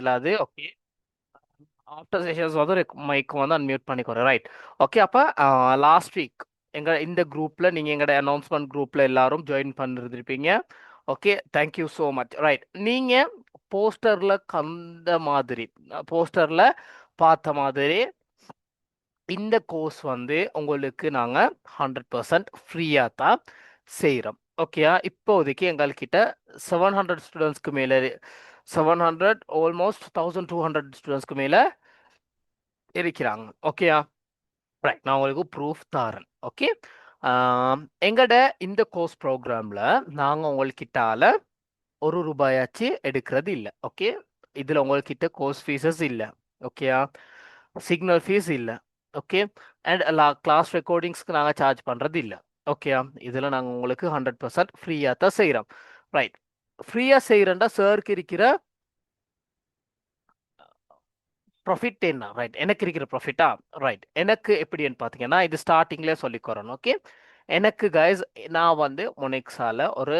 இல்லாது. Okay, after sessions வந்து ஒரு மைக் வந்து அன்மியூட் பண்ணிக்கிறோம், ரைட்? ஓகே, அப்போ லாஸ்ட் வீக் இந்த குரூப்பில் நீங்கள் எங்களோட அனௌன்ஸ்மெண்ட் குரூப்பில் எல்லாரும் ஜாயின் பண்ணிருந்திருப்பீங்க. Okay, thank you so much. Right, நீங்கள் போஸ்டரில் கந்த மாதிரி, போஸ்டரில் பார்த்த மாதிரி இந்த கோர்ஸ் வந்து உங்களுக்கு நாங்கள் 100% ஃப்ரீயாக தான் செய்கிறோம். ஓகேயா? இப்போதைக்கு எங்கள்கிட்ட 700 ஸ்டூடெண்ட்ஸ்க்கு மேலே, 700 ஆல்மோஸ்ட் 1200 ஸ்டூடெண்ட்ஸ்க்கு மேலே இருக்கிறாங்க. ஓகேயா? ரைட், நான் உங்களுக்கு ப்ரூஃப் தரேன். ஓகே, எங்கட இந்த கோர்ஸ் ப்ரோக்ராமில் நாங்கள் உங்கள்கிட்டால ஒரு ரூபாயாச்சு எடுக்கிறது இல்லை. ஓகே, இதில் உங்கள்கிட்ட கோர்ஸ் ஃபீஸஸ் இல்லை. ஓகேயா? சிக்னல் ஃபீஸ் இல்லை. ஓகே, அண்ட் கிளாஸ் ரெக்கார்டிங்ஸ்க்கு நாங்கள் சார்ஜ் பண்ணுறது இல்லை. ஓகேயா? இதில் நாங்கள் உங்களுக்கு 100% ஃப்ரீயாக தான் செய்கிறோம். ரைட், ஃப்ரீயாக செய்கிறேன்டா சாருக்கு இருக்கிற ப்ராஃபிட் என்ன? ரைட், எனக்கு இருக்கிற ப்ராஃபிட்டா? ரைட், எனக்கு எப்படின்னு பார்த்தீங்கன்னா இது ஸ்டார்டிங்லேயே சொல்லிக்கிறேன். ஓகே, எனக்கு கைஸ், நான் வந்து மொனிக்ஸால ஒரு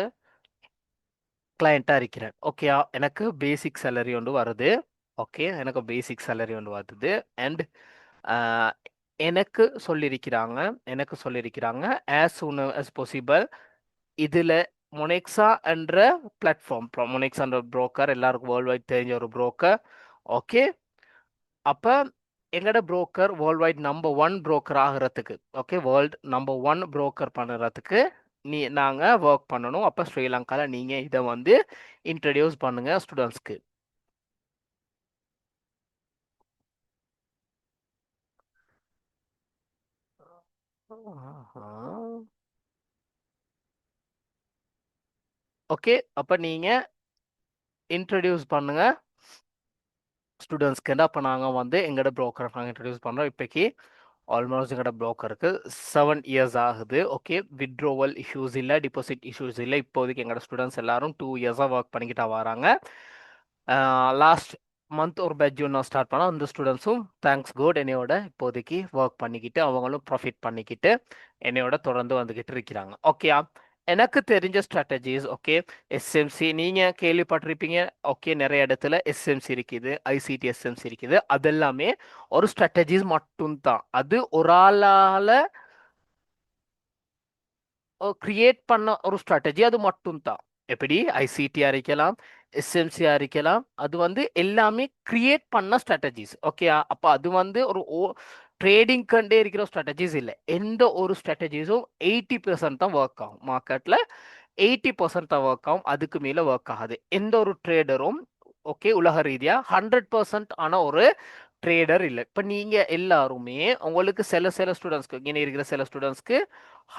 கிளையண்ட்டாக இருக்கிறேன். ஓகேயா? எனக்கு பேசிக் சேலரி ஒன்று வருது. ஓகே, எனக்கு பேசிக் சேலரி ஒன்று வருது. அண்ட் எனக்கு சொல்லியிருக்கிறாங்க as soon as possible இதில் மொனெக்ஸா என்ற பிளாட்ஃபார்ம், மொனெக்ஸா என்ற புரோக்கர் எல்லாருக்கும் வேர்ல்டு வைட் தெரிஞ்ச ஒரு புரோக்கர். ஓகே, அப்போ எங்களோட broker world wide number 1 broker ஆகிறதுக்கு, ஓகே, வேர்ல்டு நம்பர் 1 புரோக்கர் பண்ணுறதுக்கு நாங்கள் ஒர்க் பண்ணணும். அப்போ ஸ்ரீலங்காவில் நீங்கள் இதை வந்து இன்ட்ரடியூஸ் பண்ணுங்கள் ஸ்டூடெண்ட்ஸ்க்கு. ஓகே, அப்போ நீங்கள் இன்ட்ரடியூஸ் பண்ணுங்கள் ஸ்டூடெண்ட்ஸ்க்கு. அப்போ நாங்கள் வந்து எங்களோட ப்ரோக்கரை நாங்கள் இன்ட்ரடியூஸ் பண்ணுறோம். இப்போக்கி ஆல்மோஸ்ட் எங்களோட ப்ரோக்கருக்கு 7 இயர்ஸ் ஆகுது. ஓகே, வித்ட்ரோவல் இஷ்யூஸ் இல்லை, டிபாசிட் இஷ்யூஸ் இல்லை. இப்போதைக்கு எங்களோட ஸ்டூடெண்ட்ஸ் எல்லாரும் 2 இயர்ஸாக ஒர்க் பண்ணிக்கிட்டா வராங்க. லாஸ்ட் மந்த் ஒரு பேட்ச் நான் ஸ்டார்ட் பண்ணோம். அந்த ஸ்டூடெண்ட்ஸும் தேங்க்ஸ் குட் என்னையோட இப்போதைக்கு ஒர்க் பண்ணிக்கிட்டு அவங்களும் ப்ராஃபிட் பண்ணிக்கிட்டு என்னையோட தொடர்ந்து வந்துக்கிட்டு இருக்கிறாங்க. ஓகேயா? எனக்கு தெரிஞ்ச ஸ்ட்ராட்டஜிஸ், ஓகே, எஸ்எம்சி நீங்கள் கேள்விப்பட்டிருப்பீங்க. ஓகே, நிறைய இடத்துல எஸ்எம்சி இருக்குது, ஐசிடி எஸ்எம்சி இருக்குது. அதெல்லாமே ஒரு ஸ்ட்ராட்டஜிஸ் மட்டும்தான். அது ஒரு ஆளால் கிரியேட் பண்ண ஒரு ஸ்ட்ராட்டஜி, அது மட்டும்தான். எப்படி ஐசிடி அரைக்கலாம், எஸ்எம்சி அரைக்கலாம், அது வந்து எல்லாமே கிரியேட் பண்ண ஸ்ட்ராட்டஜிஸ். ஓகே, அப்போ அது வந்து ஒரு ட்ரேடிங் கண்டே இருக்கிற ஸ்ட்ராட்டஜிஸ் இல்லை. எந்த ஒரு ஸ்ட்ராட்டஜிஸும் 80% தான் ஒர்க் ஆகும் மார்க்கெட்டில். 80% தான் ஒர்க் ஆகும், அதுக்கு மேலே ஒர்க் ஆகாது. எந்த ஒரு ட்ரேடரும் ஓகே உலக ரீதியாக 100% ஆன ஒரு ட்ரேடர் இல்லை. இப்போ நீங்கள் எல்லாருமே உங்களுக்கு சில ஸ்டூடெண்ட்ஸ்க்கு, இங்கே இருக்கிற சில ஸ்டூடெண்ட்ஸ்க்கு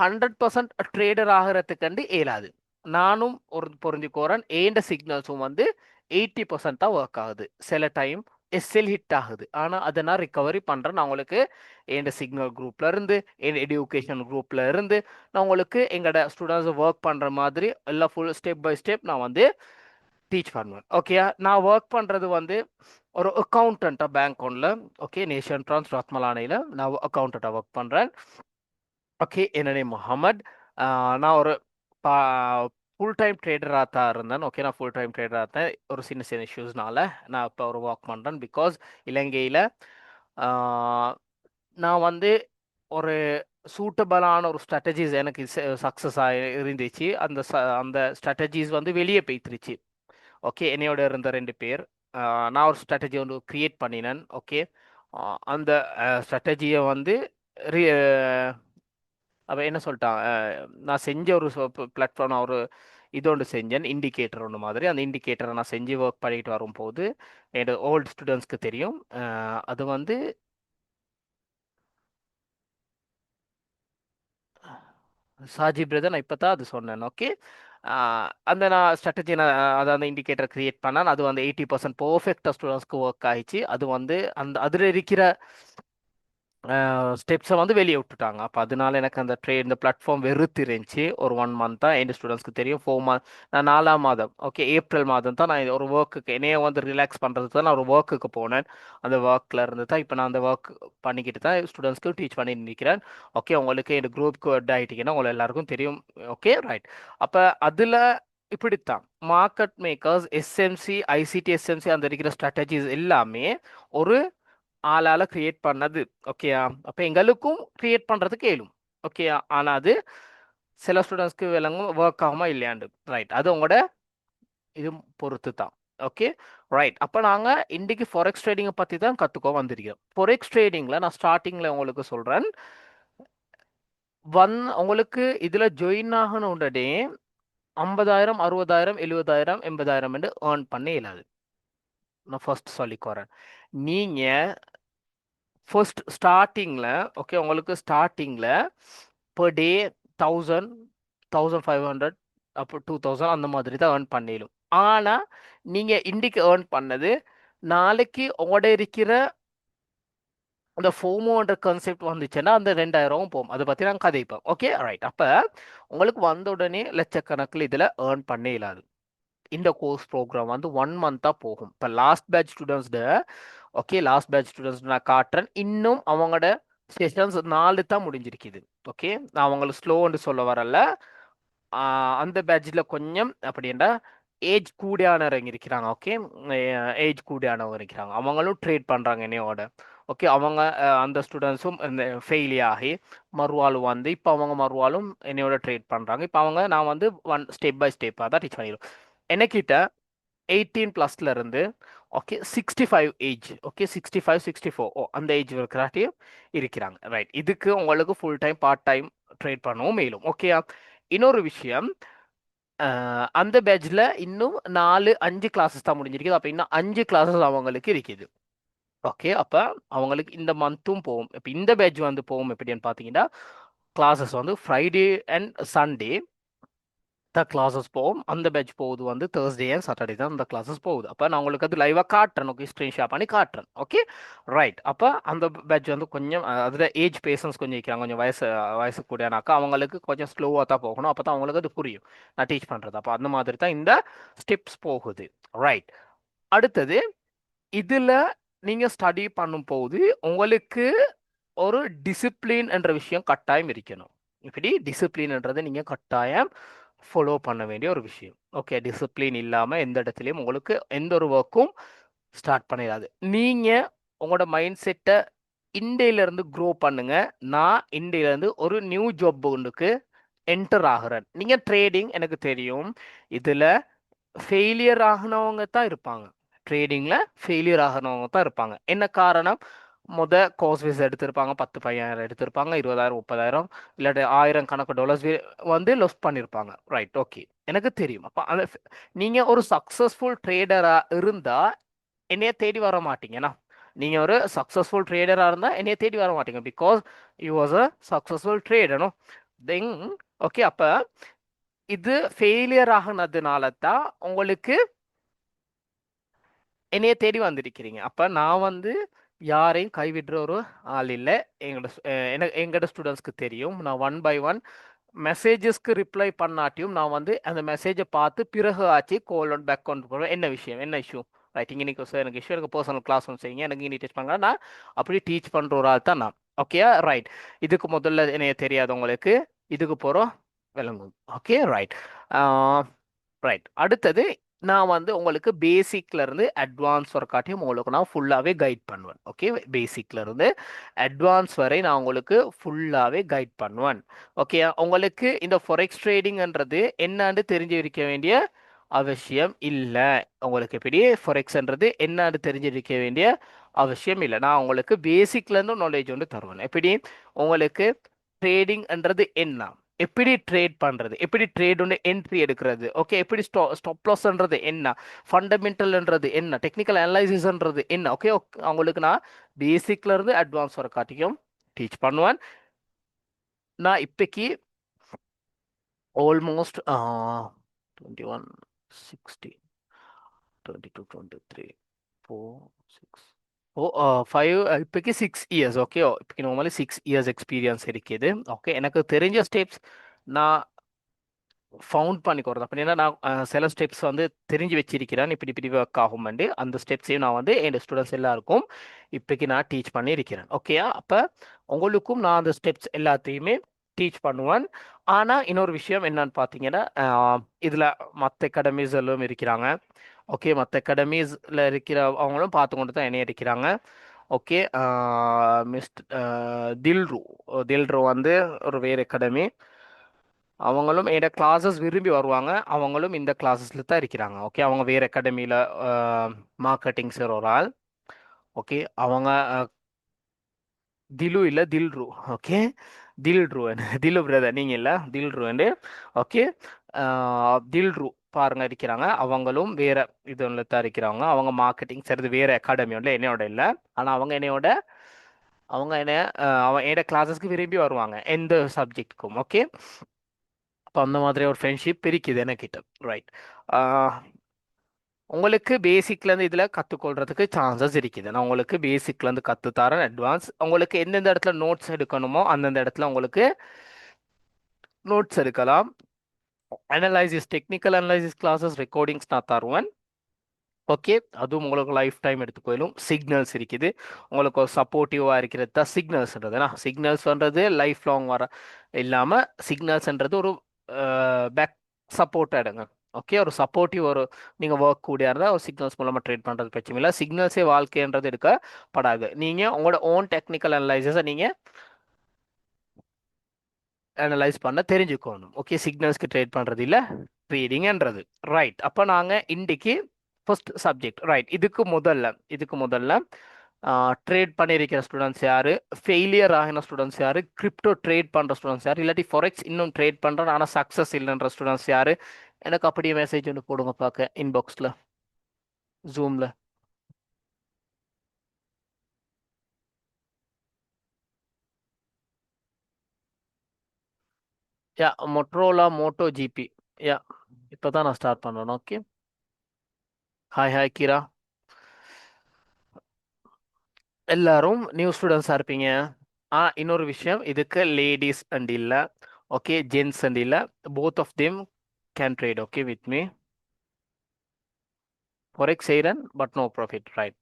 100% ட்ரேடர் ஆகிறதுக்கு இயலாது. நானும் ஒரு புரிஞ்சுக்கோறேன். ஏண்ட சிக்னல்ஸும் வந்து 80% தான் ஒர்க் ஆகுது. சில டைம் எஸ்எல் ஹிட் ஆகுது, ஆனால் அதை நான் ரிகவரி பண்ணுறேன். நான் உங்களுக்கு எந்த சிக்னல் குரூப்ல இருந்து, என் எடியூகேஷன் குரூப்ல இருந்து நான் உங்களுக்கு எங்களோட ஸ்டூடெண்ட்ஸ் ஒர்க் பண்ணுற மாதிரி எல்லாம் ஃபுல் ஸ்டெப் பை ஸ்டெப் நான் வந்து டீச் பண்ணுவேன். ஓகேயா? நான் ஒர்க் பண்ணுறது வந்து ஒரு அக்கௌண்டண்ட்டாக பேங்க் ஒன்றில், ஓகே, நேஷன் ட்ரான்ஸ் ரத்மலானையில் நான் அக்கௌண்டண்ட்டாக ஒர்க் பண்ணுறேன். ஓகே, என்ன நேம் முகமது. நான் ஒரு ஃபுல் டைம் ட்ரேடராக தான் இருந்தேன். ஓகே, நான் ஃபுல் டைம் ட்ரேடராக இருந்தேன். ஒரு சின்ன சின்ன இஷ்யூஸ்னால நான் இப்போ ஒரு ஒர்க் பண்ணுறேன். பிகாஸ் இலங்கையில் நான் வந்து ஒரு சூட்டபிளான ஒரு ஸ்ட்ராட்டஜிஸ் எனக்கு சக்ஸஸ் இருந்துச்சு. அந்த ஸ்ட்ராட்டஜிஸ் வந்து வெளியே போய்த்துருச்சு. ஓகே, என்னையோட இருந்த 2 பேர், நான் ஒரு ஸ்ட்ராட்டஜி ஒன்று க்ரியேட் பண்ணினேன். ஓகே, அந்த ஸ்ட்ராட்டஜியை வந்து அவன் என்ன சொல்லிட்டான், நான் செஞ்ச ஒரு பிளாட்ஃபார்ம், நான் ஒரு இது ஒன்று செஞ்சேன், இண்டிகேட்டர் ஒன்று மாதிரி. அந்த இண்டிகேட்டரை நான் செஞ்சு ஒர்க் பண்ணிட்டு வரும்போது என்னோட ஓல்டு ஸ்டூடெண்ட்ஸ்க்கு தெரியும். அது வந்து சாஜி பிரதர், நான் இப்போ தான் அது சொன்னேன். ஓகே, அந்த நான் ஸ்ட்ராட்டஜி, நான் அதை அந்த இண்டிகேட்டர் கிரியேட் பண்ணேன். அது வந்து 80% பர்ஃபெக்டாக ஸ்டூடெண்ட்ஸ்க்கு ஒர்க் ஆயிடுச்சு. அது வந்து அந்த அதில் இருக்கிற ஸ்டெப்ஸை வந்து வெளியே விட்டுட்டாங்க. அப்போ அதனால எனக்கு அந்த இந்த பிளாட்ஃபார்ம் வெறுத்து இருந்துச்சு. ஒரு 1 மந்த் தான் என் ஸ்டூடெண்ட்ஸ்க்கு தெரியும். 4 மந்த், நான் 4ஆம் மாதம், ஓகே, ஏப்ரல் மாதம் தான் நான் ஒரு ஒர்க்குக்கு என்னைய வந்து ரிலாக்ஸ் பண்ணுறதுக்கு தான் நான் ஒரு ஒர்க்குக்கு போனேன். அந்த ஒர்க்கில் இருந்து தான் இப்போ நான் அந்த ஒர்க் பண்ணிக்கிட்டு தான் ஸ்டூடெண்ட்ஸ்க்கு டீச் பண்ணி நிற்கிறேன். ஓகே, உங்களுக்கு என் குரூப்க்கு அட் ஆகிட்டீங்கன்னா உங்களை எல்லாருக்கும் தெரியும். Okay, right. அப்போ அதில் இப்படித்தான் market makers, SMC, ICT, SMC அந்த இருக்கிற ஸ்ட்ராட்டஜிஸ் எல்லாமே ஒரு ஆளால கிரியேட் பண்ணது. ஓகேயா? அப்போ எங்களுக்கும் கிரியேட் பண்றதுக்கு இயலும். ஓகேயா? ஆனா அது சில ஸ்டூடெண்ட்ஸ்க்கு விளங்கும் ஒர்க் ஆகுமா இல்லையாண்டு. ரைட், அது உங்களோட இது பொறுத்து தான். Okay, right. அப்போ நாங்கள் இன்றைக்கு ஃபாரெக்ஸ் ட்ரேடிங்கை பற்றி தான் கற்றுக்கோ வந்திருக்கோம். ஃபாரெக்ஸ் ட்ரேடிங்கில் நான் ஸ்டார்டிங்கில் உங்களுக்கு சொல்கிறேன். உங்களுக்கு இதில் ஜாயின் ஆகணும் உடனே 50,000, 60,000, 70,000, 80,000 என்று ஏர்ன் பண்ண இயலாது. நான் ஃபர்ஸ்ட் சொல்லிக்கோறேன். நீங்கள் ஃபர்ஸ்ட் ஸ்டார்டிங்கில், ஓகே, உங்களுக்கு ஸ்டார்டிங்கில் பர் டே 1,000, 1,500, அப்போ 2,000 அந்த மாதிரி தான் ஏர்ன் பண்ணிடும். ஆனால் நீங்கள் இன்றைக்கு ஏர்ன் பண்ணது நாளைக்கு உங்களோட இருக்கிற அந்த ஃபோமோன்ற கான்செப்ட் வந்துச்சுன்னா அந்த 2,000 போகும். அதை பற்றி நாங்கள் கதைப்போம். Okay, right. அப்போ உங்களுக்கு வந்த உடனே லட்சக்கணக்கில் இதில் ஏர்ன் பண்ண இயலாது. இந்த கோர்ஸ் ப்ரோக்ராம் வந்து 1 மந்த்தாக போகும். இப்போ லாஸ்ட் பேட்ச் ஸ்டூடெண்ட்ஸ்ட, ஓகே, லாஸ்ட் பேட்ச் ஸ்டூடெண்ட்ஸ் நான் காட்டுறேன். இன்னும் அவங்களோட செஷன்ஸ் 4 தான் முடிஞ்சிருக்குது. ஓகே, நான் அவங்களுக்கு ஸ்லோன்னு சொல்ல வரல. அந்த பேட்சில் கொஞ்சம் அப்படின்னா ஏஜ் கூடியானவங்க இருக்கிறாங்க. ஓகே, ஏஜ் கூடியானவங்க இருக்கிறாங்க, அவங்களும் ட்ரேட் பண்ணுறாங்க என்னையோட. ஓகே, அவங்க அந்த ஸ்டூடெண்ட்ஸும் இந்த ஃபெயிலியர் ஆகி மறுவாழ்வு வந்து இப்போ அவங்க மறுவாழும் என்னையோட ட்ரேட் பண்ணுறாங்க. இப்போ அவங்க நான் வந்து ஸ்டெப் பை ஸ்டெப்பாக தான் டீச் பண்ணிடுவோம். எனக்கிட்ட 18+ இருந்து, ஓகே, 65 ஏஜ், ஓகே, 65, 64 அந்த ஏஜ் இருக்கிறாட்டியும் இருக்கிறாங்க. ரைட், இதுக்கு உங்களுக்கு full time part time trade பண்ணவும் மேலும். ஓகே, இன்னொரு விஷயம், அந்த பேட்சில் இன்னும் 4-5 கிளாஸஸ் தான் முடிஞ்சிருக்குது. அப்போ இன்னும் 5 கிளாஸஸ் அவங்களுக்கு இருக்குது. ஓகே, அப்போ அவங்களுக்கு இந்த மந்த்தும் போகும். இப்போ இந்த பேட்ச் வந்து போகும் எப்படின்னு பார்த்தீங்கன்னா, கிளாஸஸ் வந்து ஃப்ரைடே அண்ட் சண்டே தான் கிளாஸஸ் போகும். அந்த பேட்ச் போகுது வந்து தேர்ஸ்டே அண்ட் சாட்டர்டே தான் அந்த கிளாஸஸ் போகுது. அப்போ நான் உங்களுக்கு அது லைவாக காட்டுறேன். ஓகே, ஸ்க்ரீன்ஷாட் பண்ணி காட்டுறேன். Okay, right. அப்போ அந்த பேட்ச் வந்து கொஞ்சம் அதில் ஏஜ் பேஷன்ஸ் கொஞ்சம் இருக்கிறாங்க. கொஞ்சம் வயசு கூடனாக்கா அவங்களுக்கு கொஞ்சம் ஸ்லோவாக தான் போகணும். அப்போ தான் அவங்களுக்கு அது புரியும் நான் டீச் பண்ணுறது. அப்போ அந்த மாதிரி தான் இந்த ஸ்டெப்ஸ் போகுது. ரைட், அடுத்தது இதில் நீங்கள் ஸ்டடி பண்ணும் போது உங்களுக்கு ஒரு டிசிப்ளின் என்ற விஷயம் கட்டாயம் இருக்கணும். இப்படி டிசிப்ளின்ன்றது நீங்கள் கட்டாயம் ஃபாலோ பண்ண வேண்டிய ஒரு விஷயம். ஓகே, டிசிப்ளின் இல்லாமல் எந்த இடத்துலையும் உங்களுக்கு எந்த ஒரு ஒர்க்கும் ஸ்டார்ட் பண்ணிடாது. நீங்கள் உங்களோட மைண்ட் செட்டை இந்தியிலேருந்து க்ரோ பண்ணுங்க. நான் இந்தியிலேருந்து ஒரு நியூ ஜாப் ஒன்றுக்கு என்டர் ஆகிறேன். நீங்கள் ட்ரேடிங் எனக்கு தெரியும், இதில் ஃபெயிலியர் ஆகினவங்க தான் இருப்பாங்க. ட்ரேடிங்கில் ஃபெயிலியர் ஆகினவங்க தான் இருப்பாங்க. என்ன காரணம்? கோர்ஸ் ஃபீஸ் எடுத்திருப்பாங்க, 10,000 எடுத்திருப்பாங்க, 20,000, 30,000, இல்லாட்டி 1000 கணக்கு டாலர்ஸ் வந்து லொஸ் பண்ணியிருப்பாங்க. ரைட், ஓகே, எனக்கு தெரியும். அப்போ அந்த நீங்கள் ஒரு சக்ஸஸ்ஃபுல் ட்ரேடராக இருந்தால் என்னைய தேடி வர மாட்டீங்கண்ணா. நீங்கள் ஒரு சக்ஸஸ்ஃபுல் ட்ரேடராக இருந்தால் என்னைய தேடி வர மாட்டீங்க. Because you was a successful ட்ரேடனோ. தென் ஓகே, அப்போ இது ஃபெயிலியர் ஆகினதுனால தான் உங்களுக்கு என்னைய தேடி வந்திருக்கிறீங்க. அப்போ நான் வந்து யாரையும் கைவிடுற ஒரு ஆள் இல்லை. எங்களோட ஸ்டூடெண்ட்ஸ்க்கு தெரியும். நான் 1 by 1 மெசேஜஸ்க்கு ரிப்ளை பண்ணாட்டியும் நான் வந்து அந்த மெசேஜை பார்த்து பிறகு ஆச்சு கோல் ஒன் பேக் கொண்டு போகிறேன். என்ன விஷயம், என்ன இஷ்யூ, ரைட், இன்னைக்கு சார் எனக்கு இஷ்யூ, எனக்கு பர்சனல் கிளாஸ் ஒன்று செய்யுங்க, எனக்கு இனி டீச் பண்ணுங்க. நான் அப்படி டீச் பண்ணுற ஒரு ஆள் தான் நான். Okay, right. இதுக்கு முதல்ல என்னைய தெரியாதவங்களுக்கு இதுக்கு போகிறோம் விளங்கும். Okay, right. ரைட், அடுத்தது நான் வந்து உங்களுக்கு பேசிக்ல இருந்து அட்வான்ஸ் வரைக்காட்டியும் உங்களுக்கு நான் ஃபுல்லாகவே கைட் பண்ணுவேன். ஓகே, பேசிக்ல இருந்து அட்வான்ஸ் வரை நான் உங்களுக்கு ஃபுல்லாகவே கைட் பண்ணுவேன். ஓகே, உங்களுக்கு இந்த ஃபொரெக்ஸ் ட்ரேடிங்ன்றது என்னன்னு தெரிஞ்சிருக்க வேண்டிய அவசியம் இல்லை. உங்களுக்கு எப்படி ஃபொரெக்ஸ்ன்றது என்னன்னு தெரிஞ்சிருக்க வேண்டிய அவசியம் இல்லை. நான் உங்களுக்கு பேசிக்ல இருந்து நாலேஜ் வந்து தருவேன். எப்படி உங்களுக்கு ட்ரேடிங்ன்றது என்ன, எப்படி ட்ரேட் பண்றது, எப்படி ட்ரேட் ஒன்று என்ட்ரி எடுக்கிறது, ஓகே, எப்படி ஸ்டாப் லாஸ்ன்றது என்ன, ஃபண்டமெண்டல்ன்றது என்ன, டெக்னிக்கல் அனலைசிஸ்ன்றது என்ன. ஓகே, அவங்களுக்கு நான் பேசிக்ல இருந்து அட்வான்ஸ் வர காட்டியும் டீச் பண்ணுவேன். நான் இப்போக்கி ஆல்மோஸ்ட் 21, 16, 22, 23, 4, 6, 5, இப்போக்கி 6 இயர்ஸ். ஓகே, இப்போக்கி நார்மலி 6 இயர்ஸ் எக்ஸ்பீரியன்ஸ் இருக்குது. ஓகே, எனக்கு தெரிஞ்ச ஸ்டெப்ஸ் நான் ஃபவுண்ட் பண்ணிக்கிறது. அப்படின்னா நான் சில ஸ்டெப்ஸ் வந்து தெரிஞ்சு வச்சிருக்கிறேன், இப்படி இப்படி ஒர்க் ஆகும்ண்டு அந்த ஸ்டெப்ஸையும் நான் வந்து என் ஸ்டூடெண்ட்ஸ் எல்லாருக்கும் இப்போக்கி நான் டீச் பண்ணியிருக்கிறேன். ஓகேயா? அப்போ உங்களுக்கும் நான் அந்த ஸ்டெப்ஸ் எல்லாத்தையுமே டீச் பண்ணுவேன். ஆனால் இன்னொரு விஷயம் என்னன்னு பார்த்தீங்கன்னா இதில் மற்ற அகாடமிஸ் எல்லாம் இருக்கிறாங்க. ஓகே, மற்ற அகாடமிஸில் இருக்கிற அவங்களும் பார்த்து கொண்டு தான் என்னைய இருக்கிறாங்க. ஓகே, மிஸ்டர் தில்ரு தில்ரு வந்து ஒரு வேறு அகாடமி. அவங்களும் என்னோட கிளாஸஸ் விரும்பி வருவாங்க. அவங்களும் இந்த கிளாஸஸில் தான் இருக்கிறாங்க. ஓகே, அவங்க வேறு அகாடமியில் மார்க்கெட்டிங் சார் ஒரு ஆள். ஓகே, அவங்க திலு இல்லை தில்ரு. ஓகே, தில்ரு திலு பிரதர் நீங்கள் இல்லை தில்ரு. ஓகே, தில்ரு பாருங்க இருக்கிறாங்க. அவங்களும் வேற இது ஒன்று தான் இருக்கிறாங்க. அவங்க மார்க்கெட்டிங் சரிது வேற அகாடமி ஒன்று என்னையோட இல்லை. ஆனால் அவங்க என்ன அவன் என்னோட கிளாஸஸ்க்கு விரும்பி வருவாங்க எந்த சப்ஜெக்ட்டுக்கும். ஓகே, அப்போ அந்த மாதிரி ஒரு ஃப்ரெண்ட்ஷிப் இருக்குது எனக்கிட்ட. ரைட். உங்களுக்கு பேசிக்லேருந்து இதில் கற்றுக்கொள்றதுக்கு சான்சஸ் இருக்குது. நான் உங்களுக்கு பேசிக்லேருந்து கற்றுத்தரேன். அட்வான்ஸ் உங்களுக்கு எந்தெந்த இடத்துல நோட்ஸ் எடுக்கணுமோ அந்தந்த இடத்துல உங்களுக்கு நோட்ஸ் எடுக்கலாம். Analysis technical analysis classes recordings நான் தருவேன். ஓகே, அதுவும் உங்களுக்கு லைஃப் டைம் எடுத்துக்கோயிலும். சிக்னல்ஸ் இருக்குது, உங்களுக்கு ஒரு சப்போர்ட்டிவாக இருக்கிறது தான் சிக்னல்ஸ்ன்றதுனா. சிக்னல்ஸ்ன்றது லைஃப் லாங் வர இல்லாமல் சிக்னல்ஸ்ன்றது ஒரு பேக் சப்போர்ட்டாக ஓகே, ஒரு சப்போர்ட்டிவ் ஒரு நீங்கள் ஒர்க் கூடியா இருந்தால் ஒரு சிக்னல்ஸ் மூலமாக ட்ரேட் பண்ணுறது பிரச்சனை இல்லை. சிக்னல்ஸே வாழ்க்கைன்றது எடுக்கப்படாது. நீங்கள் உங்களோட ஓன் டெக்னிக்கல் அனலைசஸை நீங்கள் அனலைஸ் பண்ண தெரிஞ்சுக்கணும். ஓகே, சிக்னல்ஸ்க்கு ட்ரேட் பண்ணுறது இல்லை, ட்ரேடிங்ன்றது. ரைட். அப்போ நாங்கள் இன்றைக்கு ஃபர்ஸ்ட் சப்ஜெக்ட். ரைட். இதுக்கு முதல்ல ட்ரேட் பண்ணியிருக்கிற ஸ்டூடெண்ட்ஸ் யார், ஃபெயிலியர் ஆகின ஸ்டூடெண்ட்ஸ் யார், கிரிப்டோ ட்ரேட் பண்ணுற ஸ்டூடெண்ட்ஸ் யார், இல்லாட்டி ஃபாரெக்ஸ் இன்னும் ட்ரேட் பண்ணுறேன் ஆனால் சக்ஸஸ் இல்லைன்ற ஸ்டூடெண்ட்ஸ் யார், எனக்கு அப்படியே மெசேஜ் ஒன்று போடுங்க பார்க்க இன்பாக்ஸில் ஜூமில். யா, மொட்ரோலா மோட்டோ ஜிபி. யா, இப்போ தான் நான் ஸ்டார்ட் பண்ணுறேன். Okay, hi hi Keera. எல்லாரும் நியூ ஸ்டூடெண்ட்ஸாக இருப்பீங்க. இன்னொரு விஷயம், இதுக்கு லேடிஸ் அண்ட் இல்லை, ஓகே, ஜென்ஸ் அண்ட் இல்லை, both of them can trade. Okay, with me forex செய்கிறேன் but no profit. Right.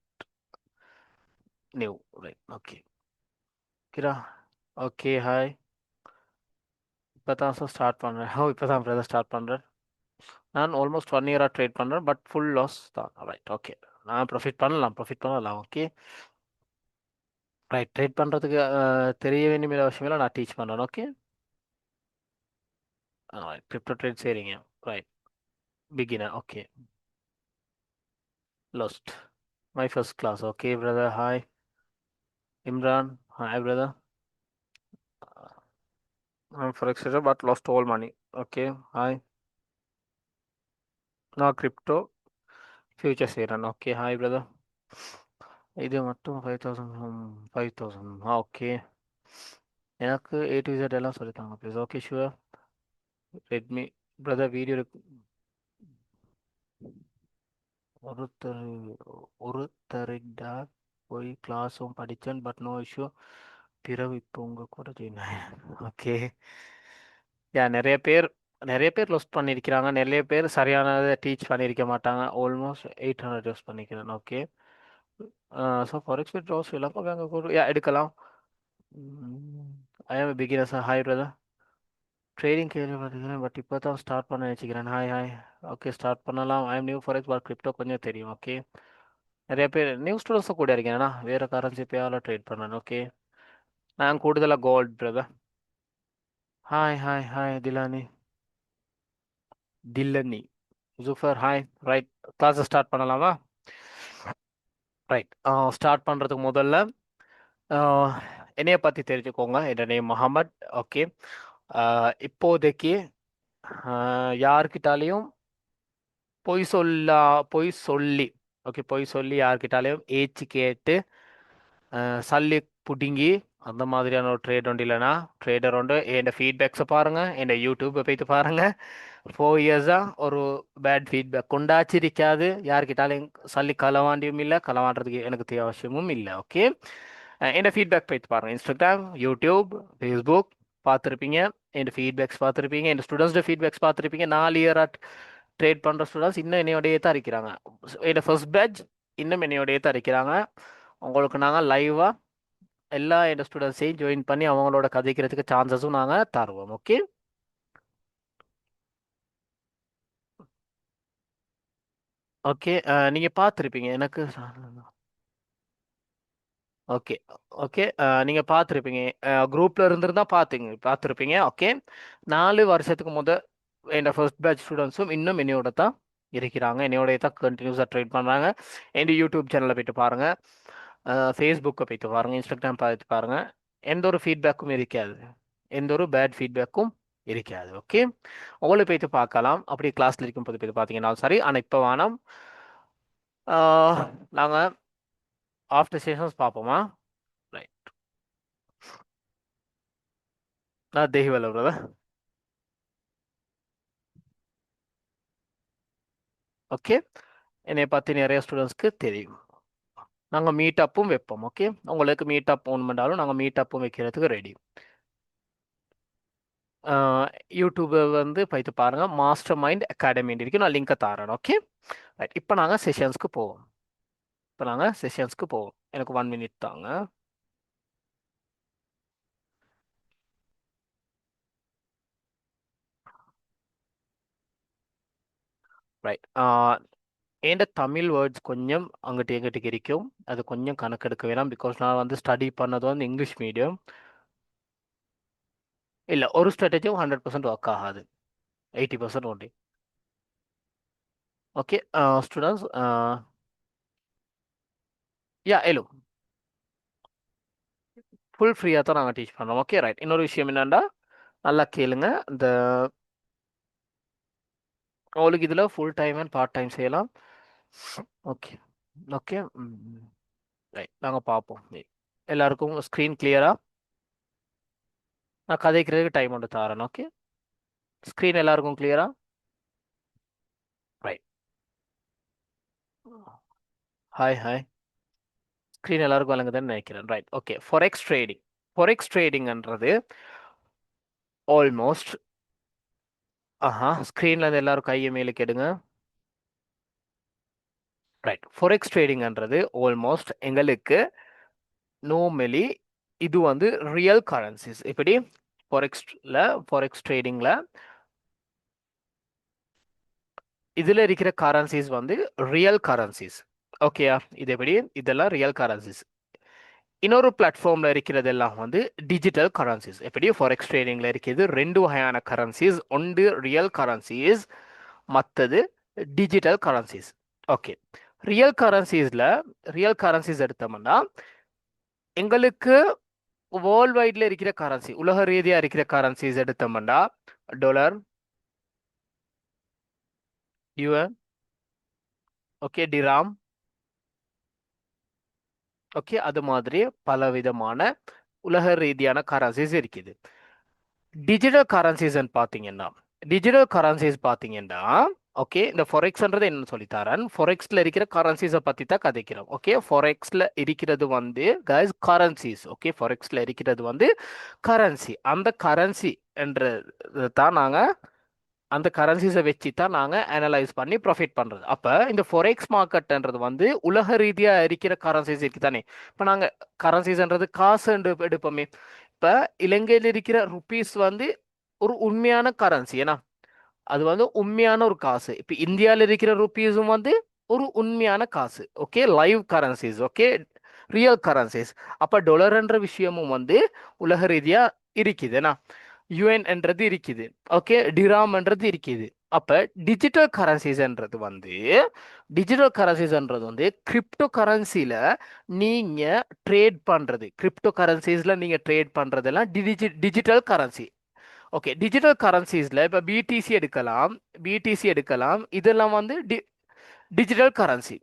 New. Right. Okay Kira. Okay hi. இப்போ தான் சார் ஸ்டார்ட் பண்ணுறேன். இப்போ தான் பிரதர் ஸ்டார்ட் பண்ணுறேன். நான் ஆல்மோஸ்ட் 1 இயராக ட்ரேட் பண்ணுறேன் பட் ஃபுல் லாஸ் தான். ரைட். ஓகே, நான் ப்ராஃபிட் பண்ணலாம். Okay, right. ட்ரேட் பண்ணுறதுக்கு தெரிய வேண்டிய அவசியம் இல்லை, நான் டீச் பண்ணுறேன். Okay, right. கிரிப்டோ ட்ரேட் செய்கிறீங்க. Right. Beginner. Okay, lost my first class. Okay brother. Hi Imran. Hi brother. I'm forex trader but lost all money. Okay, hi. நான் கிரிப்டோ ஃபியூச்சர் செய்கிறேன். Okay, hi brother. இது மட்டும் 5000. 5000. Okay, எனக்கு A to Z எல்லாம் சொல்லித்தாங்க please. Okay sure. Redmi brother video ஒருத்தர் ஒருத்தரிடா போய் கிளாஸும் படித்தேன் பட் நோ இஷ்யூ. பிறகு இப்போ உங்கள் கூட ஓகே. யா, நிறைய பேர் லொஸ்ட் பண்ணியிருக்கிறாங்க. நிறைய பேர் சரியானதை டீச் பண்ணியிருக்க மாட்டாங்க. ஆல்மோஸ்ட் 800 யூஸ் பண்ணிக்கிறேன். Okay, so forex with Dras Sri Lanka bank கூட யா எடுக்கலாம். ஐ ஆம் beginner sir. Hi brother. Trading கேள்விப்பட்டிருக்கிறேன் பட் இப்போ தான் ஸ்டார்ட் பண்ண வச்சுக்கிறேன். Hi hi. ஓகே, ஸ்டார்ட் பண்ணலாம். I am new forex but crypto கொஞ்சம் தெரியும். ஓகே, நிறைய பேர் நியூ ஸ்டூடெண்ட்ஸும் கூட இருக்கேன்னா வேறு கரன்சி பேயால் ட்ரேட் பண்ணேன். ஓகே, நான் கூடுதலாக gold brother. Hi hi hi Dilani. Dillani Jufar. Hi. Right. கிளாஸை ஸ்டார்ட் பண்ணலாமா? ரைட். ஸ்டார்ட் பண்ணுறதுக்கு முதல்ல என்னைய பற்றி தெரிஞ்சுக்கோங்க. என்னோட நேம் முகமது. ஓகே, இப்போதைக்கு யார்கிட்டாலையும் பொய் சொல்லி ஓகே, பொய் சொல்லி யார்கிட்டாலையும் ஏச்சு கேட்டு சல்லி புடுங்கி அந்த மாதிரியான ஒரு ட்ரேட் உண்டு இல்லைனா ட்ரேடர் உண்டு. என் ஃபீட்பேக்ஸை பாருங்கள், என் யூடியூப்பை போய்த்து பாருங்கள். 4 இயர்ஸாக ஒரு பேட் ஃபீட்பேக் கொண்டாச்சிருக்காது. யார்கிட்டாலையும் சல்லி களவாண்டியும் இல்லை, களவாண்டுறதுக்கு எனக்கு அவசியமும் இல்லை. ஓகே, என் ஃபீட்பேக் போய்த்து பாருங்கள். இன்ஸ்டாகிராம், யூடியூப், ஃபேஸ்புக் பார்த்துருப்பீங்க. என் ஃபீட்பேக்ஸ் பார்த்துருப்பீங்க. என் ஸ்டூடெண்ட்ஸோட ஃபீட்பேக்ஸ் பார்த்துருப்பீங்க. 4 இயராக ட்ரேட் பண்ணுற ஸ்டூடெண்ட்ஸ் இன்னும் என்னையோடையே தான் இருக்கிறாங்க. என் ஃபர்ஸ்ட் பேட்ச் இன்னும் என்னையோடையே தான் இருக்கிறாங்க. உங்களுக்கு நாங்கள் லைவாக எல்லா என் ஸ்டூடெண்ட்ஸையும் ஜாயின் பண்ணி அவங்களோட கதைக்கிறதுக்கு சான்சஸும் நாங்கள் தருவோம். ஓகே. ஓகே. நீங்கள் பார்த்துருப்பீங்க எனக்கு. ஓகே. ஓகே. நீங்கள் பார்த்துருப்பீங்க, குரூப்பில் இருந்திருந்தா பார்த்துருப்பீங்க. ஓகே. 4 வருஷத்துக்கு என் ஃபர்ஸ்ட் பேட்ச் ஸ்டூடெண்ட்ஸும் இன்னும் என்னையோட தான் இருக்கிறாங்க. என்னையோட தான் கண்டினியூஸாக ட்ரைட் பண்ணுறாங்க. என் யூடியூப் சேனலில் போயிட்டு பாருங்கள், ஃபேஸ்புக்கை போயிட்டு பாருங்கள், இன்ஸ்டாகிராம் பார்த்து பாருங்கள். எந்த ஒரு ஃபீட்பேக்கும் இருக்காது, எந்த ஒரு பேட் ஃபீட்பேக்கும் இருக்காது. ஓகே. உங்களை போயிட்டு பார்க்கலாம், அப்படி கிளாஸில் இருக்கும்போது போயிட்டு பார்த்தீங்கன்னா சரி. ஆனால் இப்போ வேணாம், நாங்கள் ஆஃப்டர் செஷன்ஸ் பார்ப்போமா? ரைட். நான் தெய்வல்ல பிரதர். ஓகே. என்னை பற்றி நிறைய ஸ்டூடெண்ட்ஸ்க்கு தெரியும். நாங்கள் மீட் அப்பும் வைப்போம். ஓகே. உங்களுக்கு மீட் அப் ஒன் பண்ணாலும் நாங்கள் மீட் அப்பும் வைக்கிறதுக்கு ரெடி. யூடியூப்பை வந்து போய்த்து பாருங்கள், மாஸ்டர் மைண்ட் அகாடமின்னு இருக்கு, நான் லிங்கை தரேன். ஓகே. ரைட். இப்போ நாங்கள் செஷன்ஸ்க்கு போவோம். எனக்கு 1 மினிட் தாங்க. ரைட். என்கிட்ட தமிழ் வேர்ட்ஸ் கொஞ்சம் அங்கிட்டு எங்கிட்டு இருக்கும், அது கொஞ்சம் கணக்கெடுக்க வேணாம். பிகாஸ் நான் வந்து ஸ்டடி பண்ணது வந்து இங்கிலீஷ் மீடியம். இல்லை, ஒரு ஸ்ட்ராட்டஜியும் 100% ஒர்க் ஆகாது, 80% ஒன்லி. ஓகே. ஸ்டூடெண்ட்ஸ், யா எலோ ஃபுல் ஃப்ரீயாக தான் நாங்கள் டீச் பண்ணுறோம். ஓகே. ரைட். இன்னொரு விஷயம் என்னென்னா, நல்லா கேளுங்க. இந்த உங்களுக்கு இதில் full time and part time செய்யலாம். ஓகே. ஓகே. ரைட். நாங்கள் பார்ப்போம். எல்லாருக்கும் ஸ்க்ரீன் கிளியரா? நான் கதைக்கிறதுக்கு டைம் ஒன்று தரேன். ஓகே. ஸ்க்ரீன் எல்லாருக்கும் கிளியரா? ரைட். Hi hi. ஸ்க்ரீன் எல்லாருக்கும் வழங்குதுன்னு நினைக்கிறேன். ரைட். ஓகே. ஃபொரெக்ஸ் ட்ரேடிங்ன்றது ஆல்மோஸ்ட், ஸ்க்ரீனில் இருந்து எல்லாரும் கையை மேலுக்கு எடுங்க. ரைட். ஃபொரெக்ஸ் ட்ரேடிங்ன்றது ஆல்மோஸ்ட் எங்களுக்கு நார்மலி இது வந்து ரியல் கரன்சிஸ். இப்படி ஃபொரெக்ஸ் ட்ரேடிங்கில் இதில் இருக்கிற கரன்சிஸ் வந்து ரியல் கரன்சிஸ். ஓகேயா? இது எப்படி? இதெல்லாம் ரியல் கரன்சிஸ். இன்னொரு பிளாட்ஃபார்மில் இருக்கிறதெல்லாம் வந்து டிஜிட்டல் கரன்சிஸ். எப்படி? ஃபாரெக்ஸ் ட்ரேடிங்கில் இருக்கிறது 2 வகையான கரன்சிஸ். ஒன்று ரியல் கரன்சிஸ், மற்றது digital currencies. Okay. Real currencies எடுத்தோம்னா எங்களுக்கு வேர்ல்ட் வைட்ல இருக்கிற கரன்சி, உலக ரீதியாக இருக்கிற கரன்சிஸ் எடுத்தோம்னா dollar, yuan, okay, dram, okay, அது மாதிரி பலவிதமான உலக ரீதியான கரன்சிஸ் இருக்குது. டிஜிட்டல் கரன்சிஸ் பார்த்தீங்கன்னா ஓகே, இந்த ஃபொரெக்ஸ்ன்றது என்ன சொல்லித்தரேன், ஃபொரெக்ஸில் இருக்கிற கரன்சிஸை பற்றி தான் கதைக்கிறோம். ஓகே. ஃபொரெக்ஸில் இருக்கிறது வந்து கைஸ் கரன்சிஸ். ஓகே. ஃபொரெக்ஸில் இருக்கிறது வந்து கரன்சி. அந்த கரன்சி என்றது தான் நாங்கள், அந்த கரன்சிஸை வச்சு தான் நாங்கள் அனலைஸ் பண்ணி ப்ராஃபிட் பண்ணுறது. அப்போ இந்த ஃபொரெக்ஸ் மார்க்கெட்ன்றது வந்து உலக ரீதியாக இருக்கிற கரன்சிஸ் இருக்கு தானே. இப்போ நாங்கள் கரன்சிஸ்ன்றது காசு எடுப்போமே. இப்போ இலங்கையில் இருக்கிற ருப்பீஸ் வந்து ஒரு உண்மையான கரன்சி, ஏன்னா அது வந்து உண்மையான ஒரு காசு. இப்போ இந்தியாவில் இருக்கிற ருப்பீஸும் வந்து ஒரு உண்மையான காசு. Okay. Live currencies. Okay. Real currencies. அப்போ டாலர்ன்ற விஷயமும் வந்து உலக ரீதியாக இருக்குதுண்ணா. யுஎன் என்றது இருக்குது. ஓகே. டிராம்ன்றது இருக்குது. அப்போ டிஜிட்டல் கரன்சிஸ்ன்றது வந்து கிரிப்டோ கரன்சியில் நீங்கள் ட்ரேட் பண்ணுறது, கிரிப்டோ கரன்சிஸில் நீங்கள் ட்ரேட் பண்ணுறதெல்லாம் டிஜிட்டல் கரன்சி. ஓகே. டிஜிட்டல் கரன்சிஸில் இப்போ பிடிசி எடுக்கலாம், இதெல்லாம் வந்து டிஜிட்டல் கரன்சி.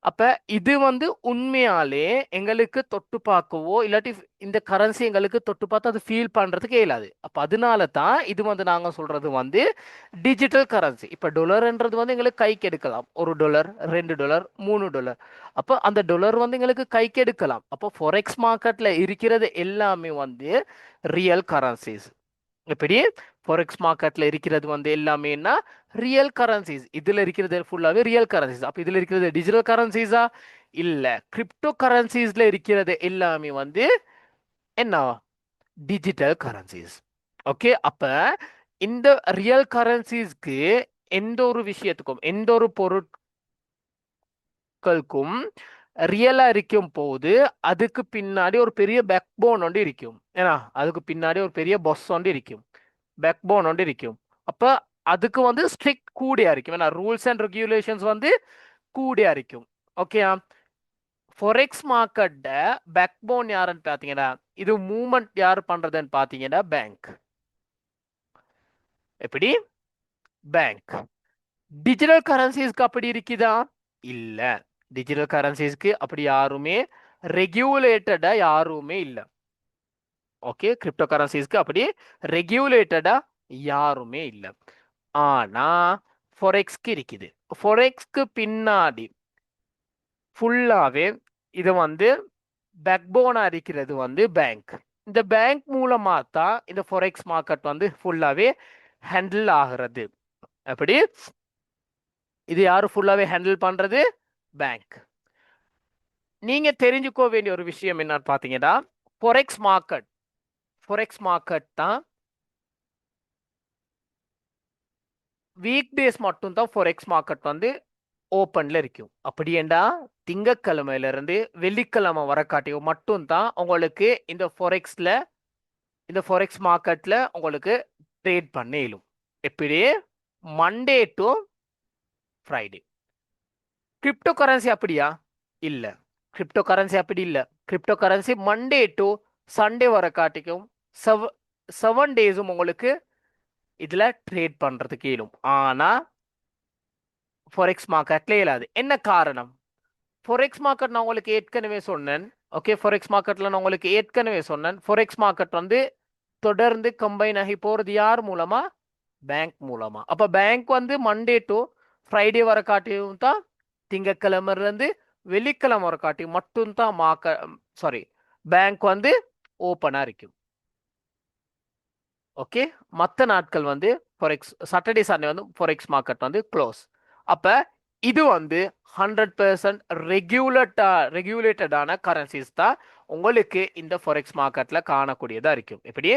அப்போ இது வந்து உண்மையாலே எங்களுக்கு தொட்டு பார்க்கவோ இல்லாட்டி இந்த கரன்சி எங்களுக்கு தொட்டு பார்த்து அது ஃபீல் பண்ணுறதுக்கு இயலாது. அப்போ அதனால தான் இது வந்து நாங்கள் சொல்கிறது வந்து டிஜிட்டல் கரன்சி. இப்போ டொலர்ன்றது வந்து எங்களுக்கு கைக்கு எடுக்கலாம், $1, $2, $3. அப்போ அந்த டொலர் வந்து எங்களுக்கு கைக்கு எடுக்கலாம். அப்போ ஃபொரெக்ஸ் மார்க்கெட்டில் இருக்கிறது எல்லாமே வந்து ரியல் கரன்சிஸ். எப்படி? ஃபாரெக்ஸ் மார்க்கெட்ல இருக்கிறது வந்து எல்லாமேனா ரியல் கரன்சிஸ். இதுல இருக்கிறது ஃபுல்லாவே ரியல் கரன்சிஸ். அப்ப இதுல இருக்கிறது டிஜிட்டல் கரன்சிஸா இல்ல, கிரிப்டோ கரன்சிஸ்ல இருக்கிறது எல்லாமே வந்து என்ன, டிஜிட்டல் கரன்சிஸ். ஓகே, அப்ப இந்த ரியல் கரன்சிஸ்க்கு எந்த ஒரு விஷயத்துக்கும் எந்த ஒரு பொருட்களுக்கும் ரியலா இருக்கும் போது அதுக்கு பின்னாடி ஒரு பெரிய பேக் போன் ஒன்று இருக்கும். ஏன்னா அதுக்கு பின்னாடி ஒரு பெரிய பொஸ் ஒன்று இருக்கும், பேக் போன் ஒன்று இருக்கும். அப்ப அதுக்கு வந்து ஸ்ட்ரிக்ட் கூடியா இருக்கும், ஏன்னா ரூல்ஸ் அண்ட் ரெகுலேஷன்ஸ் வந்து கூடியா இருக்கும். ஓகே, ஃபொரெக்ஸ் மார்க்கெட்ட பேக் போன் யாருன்னு பாத்தீங்கன்னா, இது மூவ்மெண்ட் யார் பண்றதுன்னு பாத்தீங்கன்னா பேங்க். எப்படி? பேங்க். டிஜிட்டல் கரன்சிஸ்க்கு அப்படி இருக்குதா? இல்ல, டிஜிட்டல் கரன்சிஸ்க்கு அப்படி யாருமே ரெகுலேட்டடா யாருமே இல்ல. ஓகே, கிரிப்டோ கரன்சிஸ்க்கு அப்படி ரெகுலேட்டடா யாருமே இல்ல. ஆனா ஃபொரெக்ஸ்க்கு இருக்குது. ஃபொரெக்ஸ்க்கு பின்னாடி ஃபுல்லாவே இது வந்து பேக்போனா இருக்கிறது வந்து பேங்க். இந்த பேங்க் மூலமா தான் இந்த ஃபொரெக்ஸ் மார்க்கெட் வந்து ஃபுல்லாவே ஹேண்டில் ஆகிறது. அப்படி இது யாரு ஃபுல்லாவே ஹேண்டில் பண்றது? பேங்க். நீங்க தெரிஞ்சுக்கோ வேண்டிய ஒரு விஷயம் என்னன்னு பாத்தீங்கன்னா, ஃபொரெக்ஸ் மார்க்கெட் ஃபொரெக்ஸ் மார்க்கெட் தான் வீக் டேஸ் மட்டும் தான் ஃபொரெக்ஸ் மார்க்கெட் வந்து ஓப்பன்ல இருக்கும். அப்படி ஏண்டா திங்கக்கிழமையில இருந்து வெள்ளிக்கிழமை வர காட்டியும் மட்டும் தான் உங்களுக்கு இந்த ஃபொரெக்ஸ் மார்க்கெட்ல உங்களுக்கு ட்ரேட் பண்ண இயலும். எப்படி? Monday to Friday. Crypto currency அப்படியா? இல்ல, கிரிப்டோ கரன்சி அப்படி இல்ல. Crypto currency Monday to Sunday வர காட்டிக்கும் 7 டேஸும் உங்களுக்கு இதுல ட்ரேட் பண்றதுக்கு இயலும். ஆனா ஃபொரெக்ஸ் மார்க்கெட்ல இயலாது. என்ன காரணம்? ஃபொரெக்ஸ் மார்க்கெட் நான் உங்களுக்கு ஏற்கனவே சொன்னேன். ஓகே, ஃபொரெக்ஸ் மார்க்கெட்ல நான் உங்களுக்கு ஏற்கனவே சொன்னேன், ஃபொரெக்ஸ் மார்க்கெட் வந்து தொடர்ந்து கம்பைன் ஆகி போறது யார் மூலமா? பேங்க் மூலமா. அப்ப பேங்க் வந்து மண்டே டு ஃப்ரைடே வர காட்டியும் தான், திங்கக்கிழமைல இருந்து வெள்ளிக்கிழமை வர காட்டி மட்டும் தான் சாரி பேங்க் வந்து ஓப்பனா இருக்கும். ஓகே, மற்ற நாட்கள் வந்து ஃபாரெக்ஸ் சாட்டர்டே சண்டே வந்து ஃபாரெக்ஸ் மார்க்கெட் வந்து க்ளோஸ். அப்ப இது வந்து 100% ரெகுலேட்டடான கரன்சிஸ் தான் உங்களுக்கு இந்த ஃபாரெக்ஸ் மார்க்கெட்ல காணக்கூடியதா இருக்கும். எப்படி?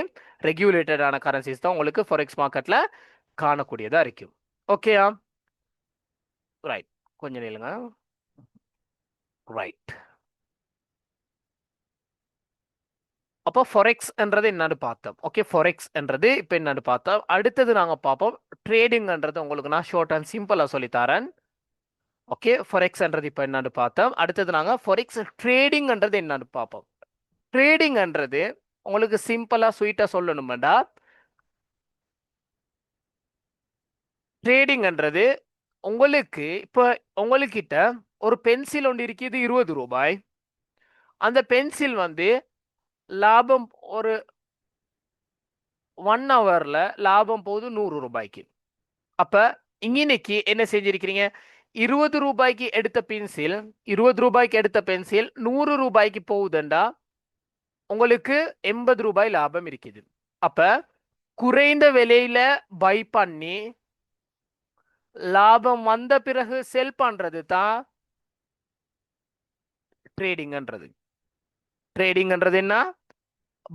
ரெகுலேட்டடான கரன்சிஸ் தான் உங்களுக்கு ஃபாரெக்ஸ் மார்க்கெட்ல காணக்கூடியதா இருக்கும். ஓகேயா? ரைட், கொஞ்சம் நில்லுங்க. ரைட், அப்போ ஃபொரெக்ஸ் என்றது என்னன்னு பார்த்தோம். ஓகே, ஃபொரெக்ஸ் என்றது இப்போ என்னன்னு பார்த்தோம். அடுத்தது நாங்க பார்ப்போம் ட்ரேடிங்ன்றது. உங்களுக்கு நான் ஷார்ட் அண்ட் சிம்பிளா சொல்லி தரேன். ஓகே, ஃபொரெக்ஸ்ன்றது இப்போ என்னன்னு பார்த்தோம். அடுத்தது நாங்க ஃபொரெக்ஸ் ட்ரேடிங்ன்றது என்னன்னு பார்ப்போம். ட்ரேடிங்ன்றது உங்களுக்கு சிம்பிளா ஸ்வீட்டா சொல்லணும்டா, ட்ரேடிங்ன்றது உங்களுக்கு இப்போ உங்ககிட்ட ஒரு பென்சில் ஒன்று இருக்குது 20 ரூபாய். அந்த பென்சில் வந்து லாபம் ஒரு 1 ஹவர்ல லாபம் போகுது 100 ரூபாய்க்கு. அப்ப இன்னைக்கு என்ன செஞ்சிருக்கிறீங்க? 20 ரூபாய்க்கு எடுத்த பென்சில் 20 ரூபாய்க்கு எடுத்த பென்சில் 100 ரூபாய்க்கு போகுதுண்டா உங்களுக்கு 80 ரூபாய் லாபம் இருக்குது. அப்ப குறைந்த விலையில பை பண்ணி லாபம் வந்த பிறகு செல் பண்றது தான் ட்ரேடிங்ன்றது. ட்ரேடிங்ன்றது என்ன?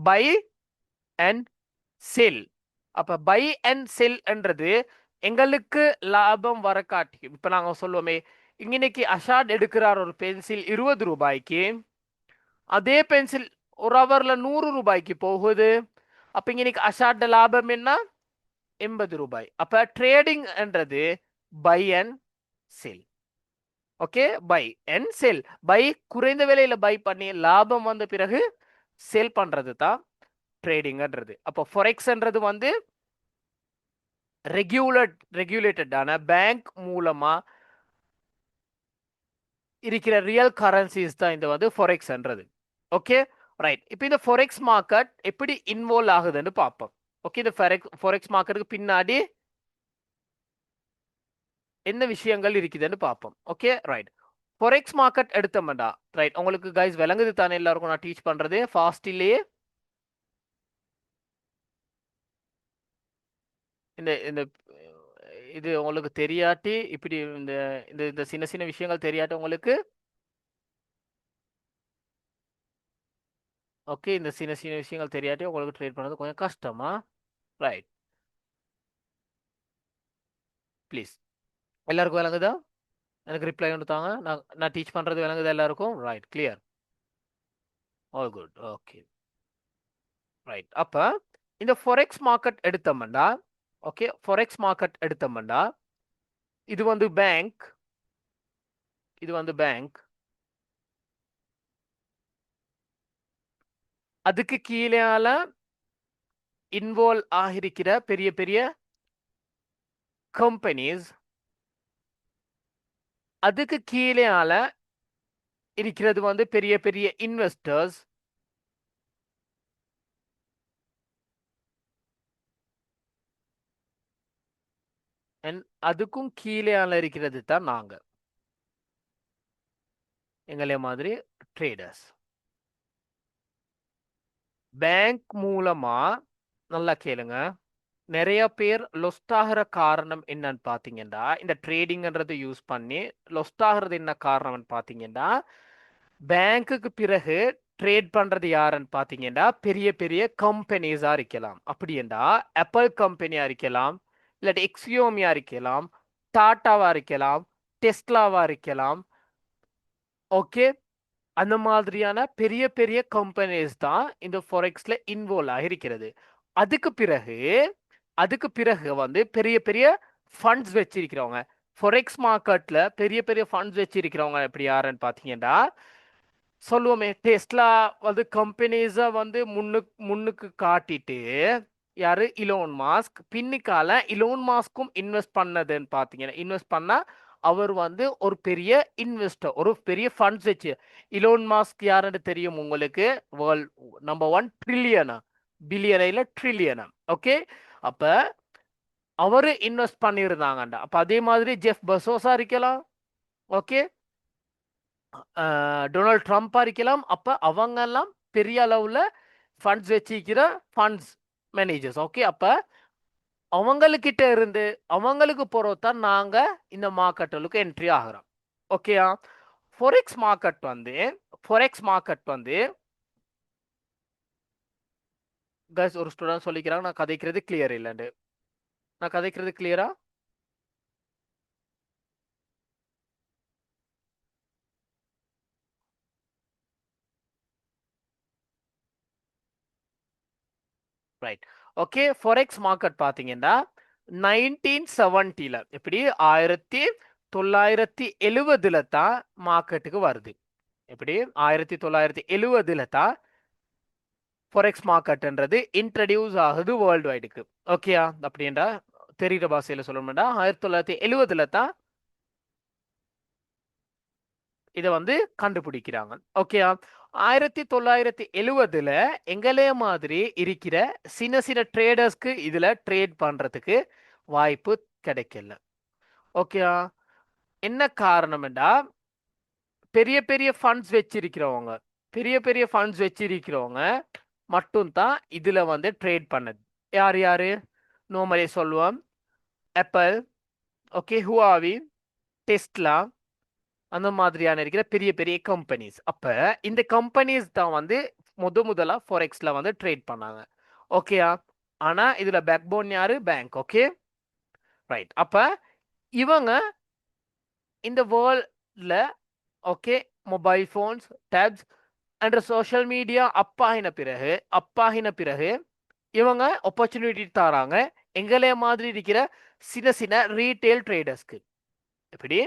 பை அண்ட் செல். அப்ப பை அண்ட் செல் என்றது எங்களுக்கு லாபம் வர காட்டி. இப்ப நாங்க சொல்லுவோமே, இன்னைக்கு அஷாட் எடுக்கிறார் ஒரு பென்சில் 20 ரூபாய்க்கு, அதே பென்சில் ஒரு ஹவர்ல 100 ரூபாய்க்கு போகுது. அப்ப இன்னைக்கு அஷாட் லாபம் என்ன? 80 ரூபாய். அப்ப ட்ரேடிங் என்றது buy and sell. Okay, buy and sell. Buy குறைந்த விலையில பை பண்ணி லாபம் வந்த பிறகு செல் பண்றது தான் ட்ரேடிங்ன்றது. அப்போ ஃபொரெக்ஸ்ன்றது வந்து ரெகுலேட்டடான பேங்க் மூலமா இருக்கிற ரியல் கரன்சிஸ் தான் இந்த வந்து ஃபொரெக்ஸ்ன்றது. Okay, right. இப்போ இந்த ஃபொரெக்ஸ் மார்க்கெட் எப்படி இன்வால்வ் ஆகுதுன்னு பார்ப்போம். ஓகே, இந்த ஃபொரெக்ஸ் மார்க்கெட்டுக்கு பின்னாடி என்ன விஷயங்கள் இருக்குதுன்னு பார்ப்போம். Okay, right. ஃபொரெக்ஸ் மார்க்கெட் எடுத்தோம்டா, ரைட், உங்களுக்கு கைஸ் விளங்குது தானே? எல்லாருக்கும் நான் டீச் பண்றது ஃபாஸ்ட்லயே இந்த இந்த இது உங்களுக்கு தெரியாட்டி இப்படி இந்த இந்த இந்த சின்ன சின்ன விஷயங்கள் தெரியாட்டி உங்களுக்கு ஓகே, இந்த சின்ன சின்ன விஷயங்கள் தெரியாட்டி உங்களுக்கு ட்ரேட் பண்ணுறது கொஞ்சம் கஷ்டமா? Right, please. எல்லாருக்கும் விளங்குதா? எனக்கு ரிப்ளை கொடுத்தாங்க. நான் டீச் பண்ணுறது விளங்குதா எல்லாருக்கும்? Right, clear, all good, okay. Right, அப்போ இந்த ஃபொரெக்ஸ் மார்க்கெட் எடுத்தோம்னா, ஓகே, ஃபொரெக்ஸ் மார்க்கெட் எடுத்தோம்னா இது வந்து பேங்க், இது வந்து பேங்க், அதுக்கு கீழால இன்வால்வ் ஆகிருக்கிற பெரிய பெரிய கம்பெனிஸ், அதுக்கு கீழால இருக்கிறது வந்து பெரிய பெரிய இன்வெஸ்டர்ஸ், அதுக்கும் கீழால இருக்கிறது தான் நாங்க, எங்களே மாதிரி ட்ரேடர்ஸ். பேங்க் மூலமா நல்லா கேளுங்க, நிறைய பேர் லொஸ்ட் ஆகிற காரணம் என்னன்னு பாத்தீங்கன்னா, இந்த ட்ரேடிங்ன்றது யூஸ் பண்ணி லொஸ்ட் ஆகிறது என்ன காரணம்னு பாத்தீங்கன்னா, பேங்க்குக்கு பிறகு ட்ரேட் பண்றது யாருன்னு பாத்தீங்கன்னா பெரிய பெரிய கம்பெனிஸா இருக்கலாம். அப்படி என்றா ஆப்பிள் கம்பெனியா இருக்கலாம், இல்லாட்டி எக்ஸியோமியா இருக்கலாம், டாட்டாவா இருக்கலாம், டெஸ்லாவா இருக்கலாம். ஓகே, அந்த மாதிரியான பெரிய பெரிய கம்பெனிஸ் தான் இந்த ஃபாரெக்ஸ்ல இன்வால்வ் ஆகிருக்கிறது. அதுக்கு பிறகு அதுக்கு பிறகு வந்து பெரிய பெரிய ஃபண்ட்ஸ் வச்சிருக்கிறவங்க, ஃபாரெக்ஸ் மார்க்கெட்ல பெரிய பெரிய ஃபண்ட்ஸ் வச்சிருக்கிறவங்க எப்படி யாருன்னு பாத்தீங்கன்னா, சொல்லுவோமே டெஸ்லா வந்து கம்பெனிஸை வந்து முன்னுக்கு காட்டிட்டு, யாரு இலோன் மாஸ்க், பின்னிக்கால இலோன் மாஸ்க்கும் இன்வெஸ்ட் பண்ணதுன்னு பார்த்தீங்கன்னா, இன்வெஸ்ட் பண்ணா அவர் வந்து ஒரு பெரிய இன்வெஸ்டர், ஒரு பெரிய ஃபண்ட்ஸ் வச்சு. இலோன் மாஸ்க் யாருன்னு தெரியும் உங்களுக்கு? வேர்ல்ட் நம்பர் 1 ட்ரில்லியனா, பில்லியனா இல்ல ட்ரில்லியனா? ஓகே, அப்ப அவரு இன்வெஸ்ட் பண்ணியிருந்தாங்கண்டா. அப்ப அதே மாதிரி ஜெஃப் பெசோஸா இருக்கலாம், ஓகே, டொனால்ட் ட்ரம்ப்பா இருக்கலாம். அப்ப அவங்க எல்லாம் பெரிய அளவுல ஃபண்ட்ஸ் வச்சிருக்கிற ஃபண்ட்ஸ் மேனேஜர்ஸ். ஓகே, அப்ப அவங்கக்கிட்ட இருந்து அவங்களுக்கு பொறுத்தான் நாங்க இந்த மார்க்கெட்டுக்கு என்ட்ரி ஆகிறோம். ஓகேயா? ஃபொரெக்ஸ் மார்க்கெட் வந்து ஃபொரெக்ஸ் மார்க்கெட் வந்து கைஸ், ஒரு ஸ்டூடெண்ட் சொல்லிக்கிறாங்க நான் கதைக்கிறது கிளியர் இல்லைன்னு. நான் கதைக்கிறது கிளியரா? Right, okay. ஃபொரெக்ஸ் மார்க்கெட் பார்த்தீங்கன்னா 1970ல எப்படி 1970ல தான் மார்க்கெட்டுக்கு வருது. எப்படி 1970ல தான் ஃபொரெக்ஸ் மார்க்கெட்ன்றது இன்ட்ரடியூஸ் ஆகுது வேர்ல்டு வைடுக்கு. ஓகேயா? அப்படின்றா தெரிகிற பாஷையில் சொல்லணும்னா 1970ல தான் இதை வந்து கண்டுபிடிக்கிறாங்க. ஓகேயா? 1970ல எங்களே மாதிரி இருக்கிற சின்ன சின்ன ட்ரேடர்ஸ்க்கு இதுல ட்ரேட் பண்றதுக்கு வாய்ப்பு கிடைக்கல. ஓகேயா? என்ன காரணம்டா, பெரிய பெரிய ஃபண்ட்ஸ் வச்சிருக்கிறவங்க, பெரிய பெரிய ஃபண்ட்ஸ் வச்சிருக்கிறவங்க மட்டும் தான் இதுல வந்து ட்ரேட் பண்ணது. யார் யாரு? நோமலே சொல்லுவோம், ஆப்பிள், ஓகே, ஹுவாவி, டெஸ்லா, அந்த மாதிரியான இருக்கிற பெரிய பெரிய கம்பெனிஸ். அப்ப இந்த கம்பெனிஸ் தான் வந்து முதலா ஃபாரெக்ஸ்ல வந்து ட்ரேட் பண்ணாங்க. ஓகேயா? ஆனா இதுல பேக்போன் யாரு? பேங்க். Okay, right. அப்ப இவங்க இந்த வேர்ல்ட்ல, okay, mobile phones, tabs and social media அப்பாகின பிறகு இவங்க ஆப்பர்ச்சுனிட்டி தராங்க எங்களே மாதிரி இருக்கிற சின்ன சின்ன ரீட்டைல் ட்ரேடர்ஸ்க்கு. எப்படி?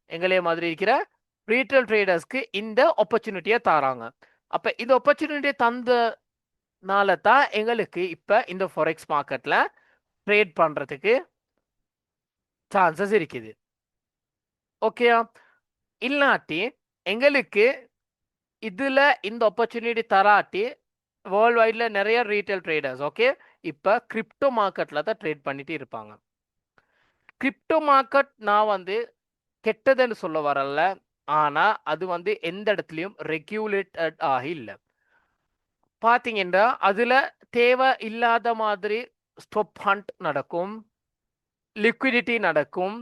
எங்களே மாதிரி இருக்கிற ரீட்டைல் ட்ரேடர்ஸ்க்கு இந்த ஆப்பர்ச்சுனிட்டியை தராங்க. அப்ப இந்த ஆப்பர்ச்சுனிட்டியை தந்தனால தான் எங்களுக்கு இப்ப இந்த ஃபாரெக்ஸ் மார்க்கெட்ல ட்ரேட் பண்றதுக்கு சான்சஸ் இருக்குது. ஓகேயா? இல்லாட்டி எங்களுக்கு இதுல இந்த ஆப்பர்ச்சுனிட்டி தராட்டி வேர்ல்ட் வைட்ல நிறைய ரீட்டைல் ட்ரேடர்ஸ், ஓகே, இப்ப கிரிப்டோ மார்க்கெட்ல தான் ட்ரேட் பண்ணிட்டு இருப்பாங்க. கிரிப்டோ மார்க்கெட் நான் வந்து கெட்டதுன்னு சொல்ல வரல, ஆனா அது வந்து எந்த இடத்துலயும் ரெகுலேட்டட் ஆகி இல்லை. பாத்தீங்கன்னா அதுல தேவை இல்லாத மாதிரி ஸ்டாப் ஹண்ட் நடக்கும், லிக்விடிட்டி நடக்கும்,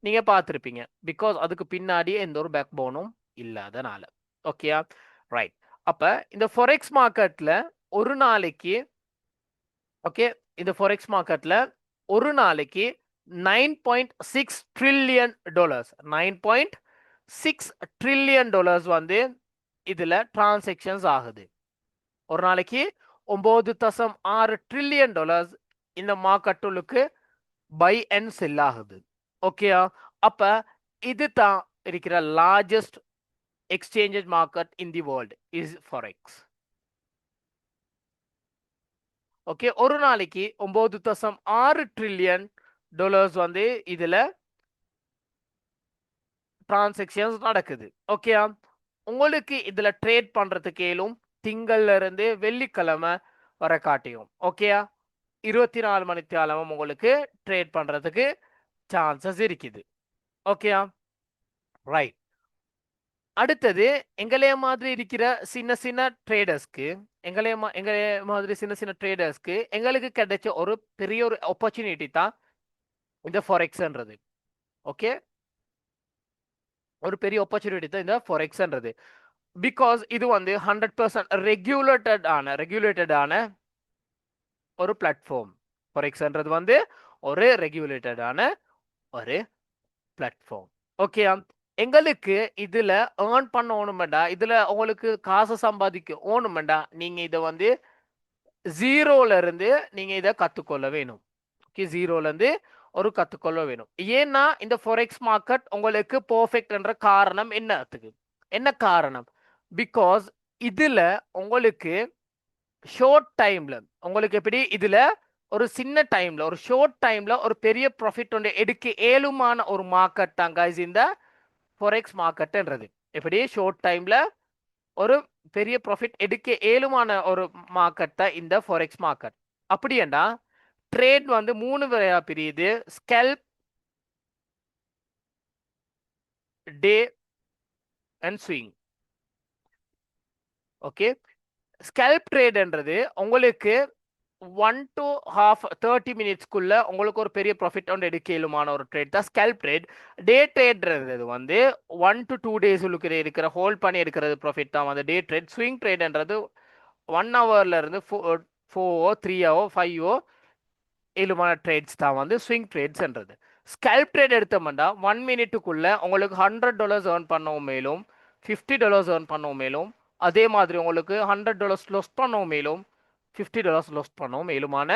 நீங்க பார்த்துருப்பீங்க. பிகாஸ் அதுக்கு பின்னாடி எந்த ஒரு பேக் போனும் இல்லாதனால. ஓகேயா? ரைட். அப்ப இந்த ஃபொரெக்ஸ் மார்க்கெட்ல ஒரு நாளைக்கு ஓகே இந்த ஃபொரெக்ஸ் மார்க்கெட்ல ஒரு நாளைக்கு $9.6 trillion 9.6 trillion வந்து இதுல டிரான்சாக்ஷன்ஸ் ஆகுது. ஒரு நாளைக்கு $9.6 trillion இந்த மார்க்கெட்டுக்கு பை அண்ட் செல் ஆகுது. ஓகேயா? அப்ப இது தான் இருக்கிற largest exchanges market in the world is forex. Okay, ஒரு நாளைக்கு $9.6 trillion வந்து இதுல டிரான்சாக்ஷன்ஸ் நடக்குது. ஓகே, உங்களுக்கு இதுல ட்ரேட் பண்றதுக்கு ஏலும் திங்கள்ல இருந்து வெள்ளிக்கிழமை வர காட்டியும். ஓகேயா, 24 மணி நேரமும் உங்களுக்கு ட்ரேட் பண்றதுக்கு சான்சஸ் இருக்குது. ஓகேயா, ரைட். அடுத்தது எங்களைய மாதிரி இருக்கிற சின்ன சின்ன ட்ரேடர்ஸ்க்கு எங்களைய மாதிரி சின்ன சின்ன ட்ரேடர்ஸ்க்கு எங்களுக்கு கிடைச்ச ஒரு பெரிய ஒரு ஆப்பர்ச்சுனிட்டி தான் இந்த ஃபாரெக்ஸ்ன்றது. ஓகே, ஒரு பெரிய ஆப்பர்ச்சுனிட்டி தான் இந்த ஃபாரெக்ஸ்ன்றது. பிகாஸ் இது வந்து 100% ரெகுலேட்டடான ஒரு பிளாட்ஃபார்ம். ஃபாரெக்ஸ்ன்றது வந்து ஒரு ரெகுலேட்டடான ஒரு பிளாட்ஃபார்ம். ஓகே, எங்களுக்கு இதுல ஏர்ன் பண்ணணுமெண்டா, இதுல உங்களுக்கு காசு சம்பாதிக்க ஓணுமெண்டா, நீங்க இதை வந்து ஜீரோல இருந்து நீங்க இதை கத்துக்கொள்ள வேணும். ஓகே, ஜீரோல இருந்து ஒரு கத்துக்கொள்ள வேணும். ஏன்னா இந்த ஃபாரெக்ஸ் மார்க்கெட் உங்களுக்கு பெர்ஃபெக்ட் என்ற காரணம் என்ன காரணம்? பிகாஸ் இதுல உங்களுக்கு ஷார்ட் டைம்ல உங்களுக்கு எப்படி இதுல ஒரு சின்ன டைம்ல ஒரு ஷார்ட் டைம்ல ஒரு பெரிய ப்ராஃபிட் ஒன்று எடுக்க ஏழுமான ஒரு மார்க்கெட் தான் guys இந்த ஃபாரெக்ஸ் மார்க்கெட்ன்றது. எப்படி ஷார்ட் டைம்ல ஒரு பெரிய ப்ராஃபிட் எடுக்க ஏழுமான ஒரு மார்க்கெட் தான் இந்த ஃபாரெக்ஸ் மார்க்கெட். அப்படின்னா ட்ரேட் வந்து 3 வகையா பிரியுது: scalp, day and swing. Okay, scalp ட்ரேட்ன்றது உங்களுக்கு 1 to half 30 மினிட்ஸ்க்குள்ள உங்களுக்கு ஒரு பெரிய ப்ராஃபிட் ஒன்று எடுக்க இயலுமான ஒரு ட்ரேட் தான் ஸ்கேல்ப் ட்ரேட். டே ட்ரேட்ன்றது வந்து 1 to 2 days இருக்கிற ஹோல்ட் பண்ணி எடுக்கிறது ப்ராஃபிட் தான் வந்து டே ட்ரேட். ஸ்விங் ட்ரேட்ன்றது 1 hourல இருந்து 4 3 5 ஏழுமான ட்ரேட்ஸ் தான் வந்து ஸ்விங் ட்ரேட்ஸ்ன்றது. ஸ்கேல்ப் ட்ரேட் எடுத்தோம்னா 1 மினிட்டுக்குள்ள உங்களுக்கு $100 ஏர்ன் பண்ணவும் மேலும், $50 ஏர்ன் பண்ணவும் மேலும், அதே மாதிரி உங்களுக்கு $100 லாஸ் பண்ணவும் மேலும், $50 லாஸ் பண்ணவும் மேலுமான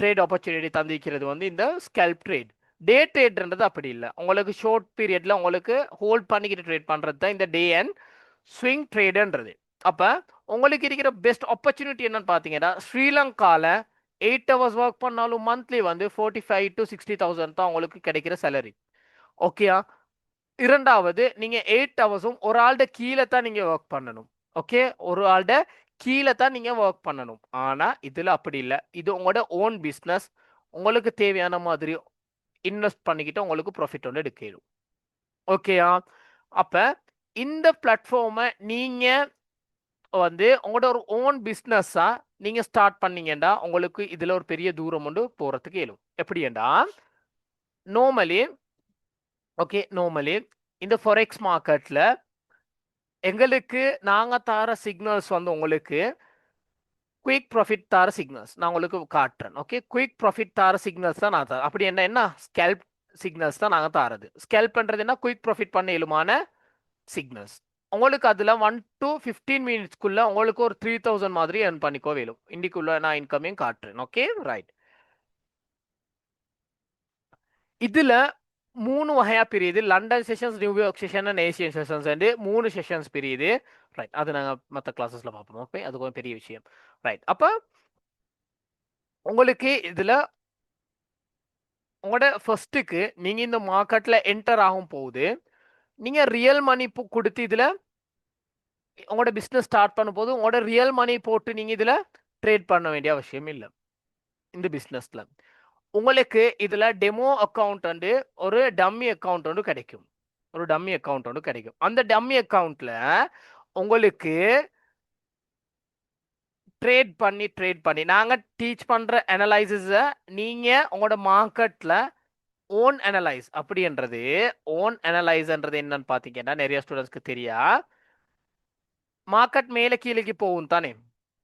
ட்ரேட் ஆப்பர்ச்சுனிட்டி தந்திக்கிறது வந்து இந்த ஸ்கேல்ப் ட்ரேட். டே ட்ரேட்ன்றது அப்படி இல்லை, உங்களுக்கு ஷார்ட் பீரியட்ல உங்களுக்கு ஹோல்ட் பண்ணிக்கிட்டு ட்ரேட் பண்றது தான் இந்த டே அண்ட் ஸ்விங் ட்ரேடுன்றது. அப்ப உங்களுக்கு இருக்கிற பெஸ்ட் ஆப்பர்ச்சுனிட்டி என்னன்னு பாத்தீங்கன்னா, ஸ்ரீலங்கால 8 hours ஒர்க் பண்ணாலும் மந்த்லி வந்து 45 to 60,000 தான் உங்களுக்கு கிடைக்கிற சேலரி. ஓகேயா, இரண்டாவது நீங்க 8 ஹவர்ஸும் ஒரு ஆள்ட கீழே தான் நீங்க ஒர்க் பண்ணணும். ஓகே, ஒரு ஆள்ட கீழே தான் நீங்க ஒர்க் பண்ணணும். ஆனா இதுல அப்படி இல்லை, இது உங்களோட ஓன் பிஸ்னஸ். உங்களுக்கு தேவையான மாதிரி இன்வெஸ்ட் பண்ணிக்கிட்டு உங்களுக்கு ப்ராஃபிட் ஒன்று எடுக்கணும். ஓகேயா, அப்ப இந்த பிளாட்ஃபார்மை நீங்க வந்து உங்களோட ஒரு ஓன் பிஸ்னஸா நீங்க ஸ்டார்ட் பண்ணீங்கன்னா உங்களுக்கு இதுல ஒரு பெரிய தூரம் ஒன்று போறதுக்கு இயலும். எப்படின்னா நார்மலி இந்த ஃபாரெக்ஸ் மார்க்கெட்ல எங்களுக்கு நாங்க தர சிக்னல்ஸ் வந்து உங்களுக்கு குயிக் ப்ராஃபிட் தர சிக்னல்ஸ் நான் உங்களுக்கு காட்டுறேன். ஓகே, குயிக் ப்ராஃபிட் தர சிக்னல்ஸ் தான் நான் தரேன். அப்படி என்ன ஸ்கேல்ப் சிக்னல்ஸ் தான் நாங்க தரது. ஸ்கேல்ப் பண்றதுன்னா குயிக் ப்ராஃபிட் பண்ண இயலுமான சிக்னல்ஸ். உங்களுக்கு அதுல 1 to 15 மினிட்ஸ்க்குள்ள உங்களுக்கு ஒரு 3000 மாதிரி earn பண்ணிக்கோ வேணும். இன்னைக்குள்ள நான் இன்கமையும் காட்டுறேன். Okay, right. இதுல 3 வகையா பிரியுது: London sessions, New York session and Asian sessions. 3 sessions பிரியுது. ரைட், அது நாங்க மற்ற கிளாஸஸ்ல பார்ப்போம். ஓகே, அது கொஞ்சம் பெரிய விஷயம். ரைட், அப்ப உங்களுக்கு இதுல உங்களோட ஃபர்ஸ்ட்டுக்கு நீங்க இந்த மார்க்கெட்ல என்டர் ஆகும் போது நீங்க ரியல் மணி கொடுத்து இதுல உங்களோட பிசினஸ் ஸ்டார்ட் பண்ணும்போது உங்களோட ரியல் மணி போட்டு நீங்க இதுல ட்ரேட் பண்ண வேண்டிய அவசியம் இல்லை. இந்த பிசினஸ்ல உங்களுக்கு இதுல டெமோ அக்கௌண்ட் வந்து ஒரு டம்மி அக்கௌண்ட் ஒன்று கிடைக்கும். அந்த டம்மி அக்கௌண்ட்ல உங்களுக்கு ட்ரேட் பண்ணி நாங்க டீச் பண்ற அனலைசிஸ நீங்க உங்களோட மார்க்கெட்ல ஓன் அனலைஸ் அப்படின்றது. ஓன் அனலைஸ்ன்றது என்னன்னு பாத்தீங்கன்னா நிறைய ஸ்டூடெண்ட்ஸ்க்கு தெரியா. மார்க்கெட் மேலே கீழேக்கு போகும் தானே,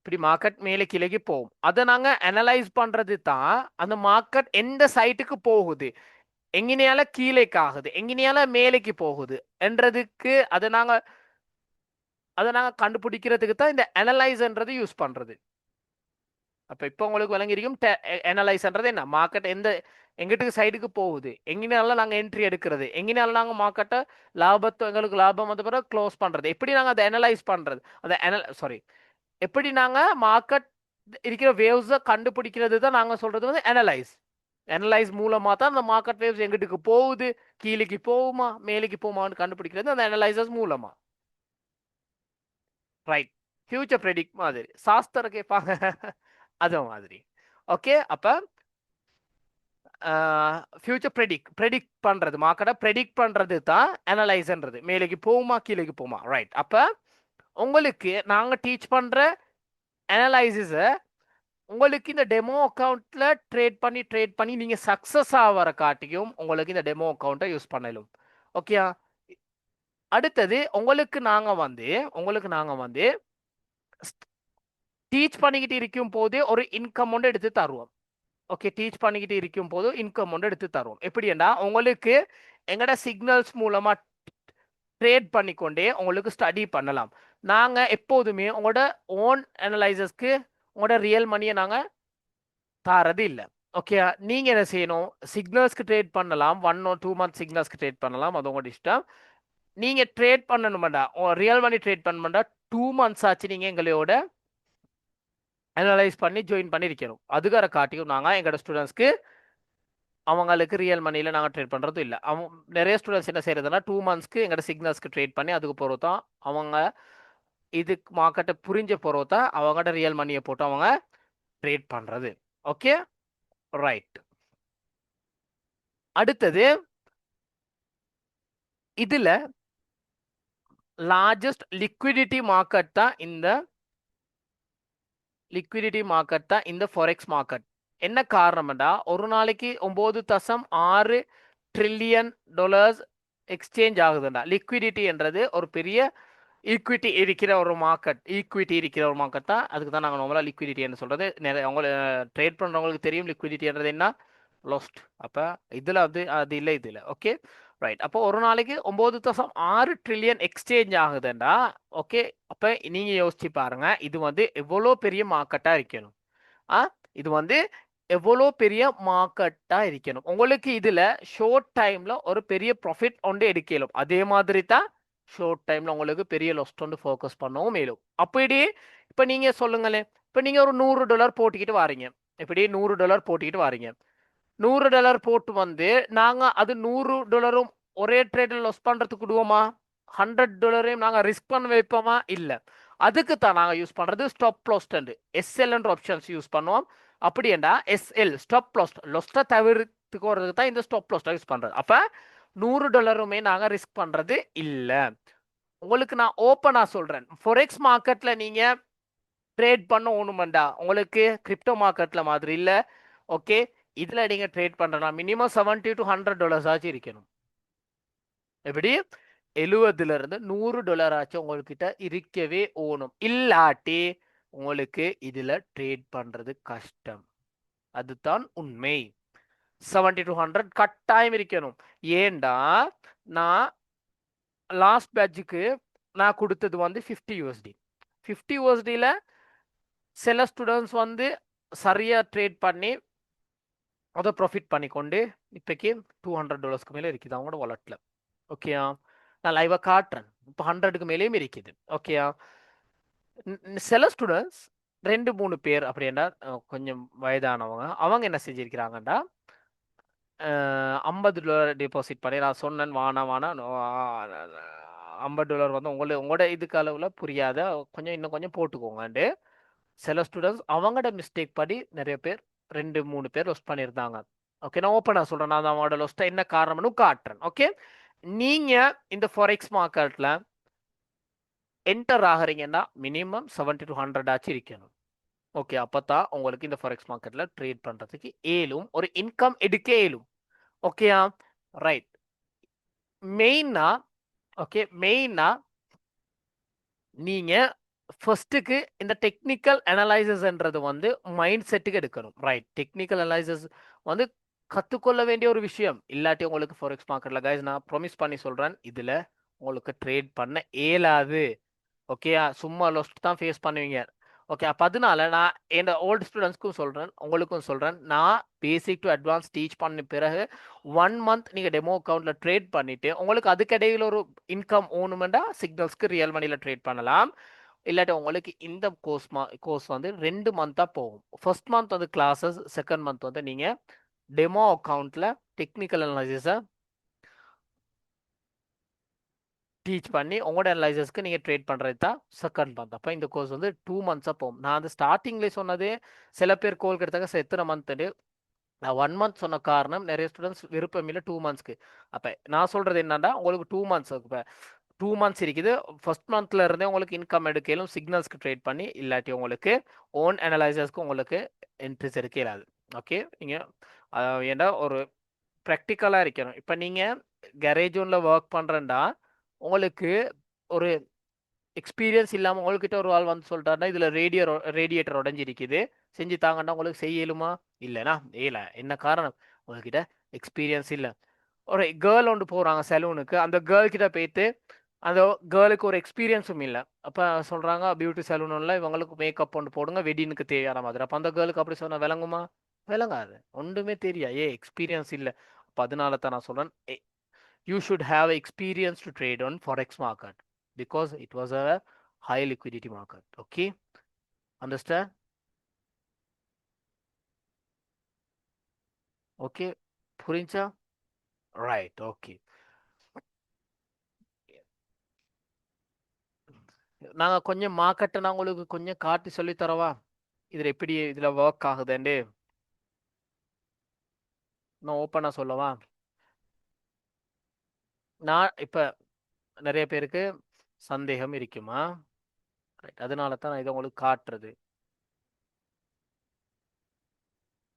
இப்படி மார்க்கெட் மேலே கீழேக்கு போகும். அதை நாங்க அனலைஸ் பண்றது தான் அந்த மார்க்கெட் எந்த சைட்டுக்கு போகுது, எங்கனையால கீழேக்கு ஆகுது, எங்கனையால மேலேக்கு போகுது என்றதுக்கு அதை நாங்க கண்டுபிடிக்கிறதுக்கு தான் இந்த அனலைஸ்ன்றது யூஸ் பண்றது. அப்ப இப்போ உங்களுக்கு விளங்கிருக்கும் அனலைஸ்ன்றது என்ன, மார்க்கெட் எங்கிட்டு சைடுக்கு போகுது, எங்கனால நாங்க என்ட்ரி எடுக்கிறது, எங்கனால நாங்க மார்க்கெட்டை எங்களுக்கு லாபம் வந்த பிறகு க்ளோஸ் பண்றது, எப்படி நாங்க அதை அனலைஸ் பண்றது, சாரி, எப்படி நாங்க மார்க்கெட் இருக்கிற வேவ்ஸை கண்டுபிடிக்கிறது தான் நாங்க சொல்றது வந்து அனலைஸ் மூலமா தான் அந்த மார்க்கெட் வேவ்ஸ் எங்கிட்டுக்கு போகுது, கீழேக்கு போகுமா மேலேக்கு போகுமான்னு கண்டுபிடிக்கிறது அந்த அனலைசஸ் மூலமா. ரைட். ஃபியூச்சர் ப்ரெடிக்ட் மாதிரி சாஸ்திர கேட்பாங்க அது மாதிரி. ஓகே, அப்ப ஃபியூச்சர் ப்ரெடிக்ட் பண்றது, மார்க்கெட்டை ப்ரெடிக்ட் பண்றது தான் அனலைஸ்ன்றது, மேலேக்கு போகுமா கீழேக்கு போகுமா. ரைட். அப்ப உங்களுக்கு நாங்க டீச் பண்ற அனலைசிஸை உங்களுக்கு இந்த டெமோ அக்கௌண்ட்ல ட்ரேட் பண்ணி நீங்க சக்சஸ் ஆகிற காட்டியும் உங்களுக்கு இந்த டெமோ அக்கௌண்ட்டை யூஸ் பண்ணலும். ஓகே, அடுத்தது உங்களுக்கு நாங்க வந்து டீச் பண்ணிக்கிட்டு இருக்கும் போதே ஒரு இன்கம் ஒன்று எடுத்து தருவோம். ஓகே, டீச் பண்ணிக்கிட்டு இருக்கும் போது இன்கம் ஒன்று எடுத்து தருவோம். எப்படின்னா உங்களுக்கு எங்கட சிக்னல்ஸ் மூலமா ட்ரேட் பண்ணிக்கொண்டே உங்களுக்கு ஸ்டடி பண்ணலாம். நாங்க எப்போதுமே உங்களோட ஓன் அனலைசஸ்க்கு உங்களோட ரியல் மணியை நாங்க தாரது இல்லை. ஓகே, நீங்க என்ன செய்யணும், சிக்னல்ஸ்க்கு ட்ரேட் பண்ணலாம், 1 or 2 months சிக்னல்ஸ்க்கு ட்ரேட் பண்ணலாம், அது உங்களோட இஷ்டம். நீங்க ட்ரேட் பண்ணணுமாண்டா, ரியல் மணி ட்ரேட் பண்ணணுமாண்டா 2 months ஆச்சு நீங்க எங்களோட அனலைஸ் பண்ணி ஜாயின் பண்ணி இருக்கணும். அதுக்கார காட்டியும் நாங்க எங்களோட ஸ்டூடெண்ட்ஸ்க்கு அவங்களுக்கு ரியல் மணியில் நாங்கள் ட்ரேட் பண்ணுறது இல்லை. நிறைய ஸ்டூடெண்ட்ஸ் என்ன செய்யறதுன்னா 2 monthsக்கு எங்களோட சிக்னல்ஸ்க்கு ட்ரேட் பண்ணி அதுக்கு போகிறது தான் அவங்க இதுக்கு மார்க்கெட்டை புரிஞ்ச போகிறது தான் அவங்கள்ட்ட ரியல் மணியை போட்டு அவங்க ட்ரேட் பண்ணுறது. Okay, right. அடுத்தது இதுல லார்ஜஸ்ட் லிக்விடிட்டி மார்க்கெட் தான் இந்த ஃபாரெக்ஸ் மார்க்கெட். என்ன காரணம்டா, ஒரு நாளைக்கு 9.6 ட்ரில்லியன் டாலர்ஸ் எக்ஸ்சேஞ்ச் ஆகுதுண்டா. லிக்விடிட்டி என்றது ஒரு பெரிய ஈக்விட்டி இருக்கிற ஒரு மார்க்கெட் தான். அதுக்கு தான் நாங்கள் நார்மலாக லிக்விடிட்டின்னு சொல்றது. நிறைய அவங்க ட்ரேட் பண்ணுறவங்களுக்கு தெரியும் லிக்விடிட்டின்றது என்ன, லாஸ்ட். அப்போ இதில் அது இல்லை இதில். Okay, right. அப்போ ஒரு நாளைக்கு 9.6 ட்ரில்லியன் எக்ஸ்சேஞ்ச் ஆகுதுண்டா. ஓகே, அப்போ நீங்கள் யோசிச்சு பாருங்க, இது வந்து எவ்வளோ பெரிய மார்க்கெட்டாக இருக்கணும். இது வந்து எவ்வளோ பெரிய மார்க்கெட்டா இருக்கணும். உங்களுக்கு இதுல ஷார்ட் டைம்ல ஒரு பெரிய ப்ராஃபிட் ஒன்று எடுக்கலும், அதே மாதிரி தான் ஷார்ட் டைம்ல உங்களுக்கு பெரிய லொஸ்ட் ஒன்று ஃபோக்கஸ் பண்ணவும் மேலும். அப்படி இப்ப நீங்க சொல்லுங்களேன், இப்ப நீங்க ஒரு $100 போட்டுக்கிட்டு வாரீங்க, இப்படி $100 போட்டுக்கிட்டு வாரீங்க. $100 போட்டு வந்து நாங்க அது $100 ஒரே ட்ரேட்ல லாஸ் பண்றதுக்கு விடுவோமா? $100 நாங்க ரிஸ்க் பண்ண வைப்போமா? இல்ல. அதுக்கு தான் நாங்க யூஸ் பண்றது ஸ்டாப் லாஸ் SL என்ற ஆப்ஷன்ஸ் யூஸ் பண்ணுவோம். அப்படி என்றா SL ஸ்டாப் லாஸ், லொஸ்ட்டை தவிர்த்துக்கிறதுக்கு தான் இந்த ஸ்டாப் லாஸ் யூஸ் பண்றது. அப்ப $100 நாங்க ரிஸ்க் பண்றது இல்ல. உங்களுக்கு நான் ஓப்பனா சொல்றேன், ஃபொரெக்ஸ் மார்க்கெட்ல நீங்க ட்ரேட் பண்ண ஒண்ணுமெண்டா உங்களுக்கு கிரிப்டோ மார்க்கெட்ல மாதிரி இல்ல. ஓகே, இதுல நீங்க ட்ரேட் பண்றனா மினிமம் $70 to $100 ஆச்சு இருக்கணும். எப்படி 70ல இருந்து $100 ஆச்சும் உங்ககிட்ட இருக்கவே ஓணும், இல்லாட்டி உங்களுக்கு இதுல ட்ரேட் பண்றது கஷ்டம். அதுதான் உண்மை. 70 to 100 கட்டாயம் இருக்கணும். ஏண்டா நான் லாஸ்ட் பேட்சுக்கு நான் கொடுத்தது வந்து $50. $50ல சில ஸ்டூடெண்ட்ஸ் வந்து சரியா ட்ரேட் பண்ணி அதை ப்ராஃபிட் பண்ணிக்கொண்டு இப்போக்கி $200 மேலே இருக்குது அவங்களோட வாலெட்டில். ஓகேயா, நான் லைவாக காட்டுறேன். இப்போ 100க்கு மேலேயும் இருக்குது. ஓகேயா, சில ஸ்டூடெண்ட்ஸ் 2-3 பேர் அப்படின்னா கொஞ்சம் வயதானவங்க, அவங்க என்ன செஞ்சிருக்கிறாங்கண்டா $50 டெபாசிட் பண்ணி, நான் சொன்னேன் வானா $50 வந்து உங்களோட இதுக்கு அளவில் புரியாத கொஞ்சம் இன்னும் கொஞ்சம் போட்டுக்கோங்கண்டு. சில ஸ்டூடெண்ட்ஸ் அவங்களோட மிஸ்டேக் படி நிறைய பேர் 2-3 பேர் லொஸ்ட் பண்ணியிருந்தாங்க. ஓகே, நான் ஓப்பனாக சொல்கிறேன், நான் அவங்களோட லொஸ்ட்டை என்ன காரணம்னு காட்டுறேன். ஓகே, நீங்கள் இந்த ஃபாரெக்ஸ் மார்க்கெட்டில் என்டர் ஆகிறீங்கன்னா மினிமம் 70 to 100 ஆச்சு இருக்கணும். ஓகே, அப்போ தான் உங்களுக்கு இந்த ஃபாரெக்ஸ் மார்க்கெட்டில் ட்ரேட் பண்ணுறதுக்கு ஏலும் ஒரு இன்கம் எடுக்க ஏலும். ஓகேயா, ரைட். மெயினா நீங்க ஃபர்ஸ்ட்டுக்கு இந்த டெக்னிக்கல் அனலைசிஸ்ன்றது வந்து மைண்ட் செட்டுக்கு எடுக்கணும். ரைட், டெக்னிக்கல் அனலைசிஸ் வந்து கற்றுக்கொள்ள வேண்டிய ஒரு விஷயம். இல்லாட்டி உங்களுக்கு ஃபாரெக்ஸ் மார்க்கெட்டில் கைஸ் நான் ப்ராமிஸ் பண்ணி சொல்கிறேன், இதில் உங்களுக்கு ட்ரேட் பண்ண இயலாது. ஓகேயா, சும்மா லொஸ்ட் தான் ஃபேஸ் பண்ணுவீங்க. ஓகே, அப்போ அதனால நான் என் ஓல்டு ஸ்டூடெண்ட்ஸ்க்கும் சொல்கிறேன், உங்களுக்கும் சொல்கிறேன், நான் பேசிக் டு அட்வான்ஸ் டீச் பண்ண பிறகு 1 மந்த் நீங்கள் டெமோ அக்கௌண்ட்டில் ட்ரேட் பண்ணிவிட்டு உங்களுக்கு அதுக்கிடையில் ஒரு இன்கம் ஓணுமெண்டா சிக்னல்ஸ்க்கு ரியல் மணியில் ட்ரேட் பண்ணலாம். இல்லாட்டி உங்களுக்கு இந்த கோர்ஸ் வந்து 2 மந்த்தாக போகும். ஃபர்ஸ்ட் மந்த் வந்து கிளாஸஸ், செகண்ட் மந்த் வந்து நீங்கள் டெமோ அக்கௌண்ட்டில் டெக்னிக்கல் அனலைசிஸை டீச் பண்ணி உங்களோட அனலைசஸ்க்கு நீங்கள் ட்ரேட் பண்ணுறது தான் செகண்ட் மந்த். அப்போ இந்த கோர்ஸ் வந்து 2 மந்த்ஸாக போகும். நான் அந்த ஸ்டார்டிங்லேயே சொன்னது சில பேர் கோல் கிடைத்தாங்க சார் எத்தனை மந்த்து, நான் 1 மந்த் சொன்ன காரணம் நிறைய ஸ்டூடெண்ட்ஸ் விருப்பம் இல்லை 2 மந்த்ஸ்க்கு. அப்போ நான் சொல்கிறது என்னன்னா, உங்களுக்கு 2 மந்த்ஸ் இப்போ 2 மந்த்ஸ் இருக்குது. ஃபர்ஸ்ட் மந்த்ல இருந்தே உங்களுக்கு இன்கம் எடுக்கலும் சிக்னல்ஸ்க்கு ட்ரேட் பண்ணி, இல்லாட்டி உங்களுக்கு ஓன் அனலைசர்ஸ்க்கு உங்களுக்கு என்ட்ரிஸ் எடுக்க இல்லாது. ஓகே, நீங்கள் ஏன்னா ஒரு ப்ராக்டிக்கலாக இருக்கணும். இப்போ நீங்கள் கேரேஜ் ஒன்றில் ஒர்க் பண்ணுறேன்டா உங்களுக்கு ஒரு எக்ஸ்பீரியன்ஸ் இல்லாமல் உங்கள்கிட்ட ஒரு ஆள் வந்து சொல்லிட்டாருன்னா இதில் ரேடியேட்டர் உடஞ்சிருக்குது செஞ்சு தாங்கன்னா உங்களுக்கு செய்யலுமா? இல்லைனா ஏல என்ன காரணம்? உங்ககிட்ட எக்ஸ்பீரியன்ஸ் இல்லை. ஒரு கேர்ள் ஒன்று போகிறாங்க சலூனுக்கு, அந்த கேர்ள் கிட்ட போயிட்டு அந்த கேர்ளுக்கு ஒரு எக்ஸ்பீரியன்ஸும் இல்லை. அப்போ சொல்கிறாங்க பியூட்டி சலூனில் இவங்களுக்கு மேக்கப் ஒன்று போடுங்க வெட்டினுக்கு தேவையான மாதிரி. அப்போ அந்த கேர்ளுக்கு அப்படி சொன்னால் விளங்குமா? விளங்காது, ஒன்றுமே தெரியா, எக்ஸ்பீரியன்ஸ் இல்லை. அப்போ அதனால தான் நான் சொல்கிறேன், you should have experience to trade on forex market because it was a high liquidity market. Okay, understand? Okay, புரிஞ்சா? Right, okay. நாங்க கொஞ்சம் மார்க்கெட்டை நான் உங்களுக்கு கொஞ்சம் காட்டி சொல்லி தரவா, இதுல எப்படி இதுல ஒர்க் ஆகுதுன்னு நான் ஓப்பனா சொல்லவா? நான் இப்ப நிறைய பேருக்கு சந்தேகம் இருக்குமா? ரைட், அதனால தான் நான் இதை உங்களுக்கு காட்டுறது.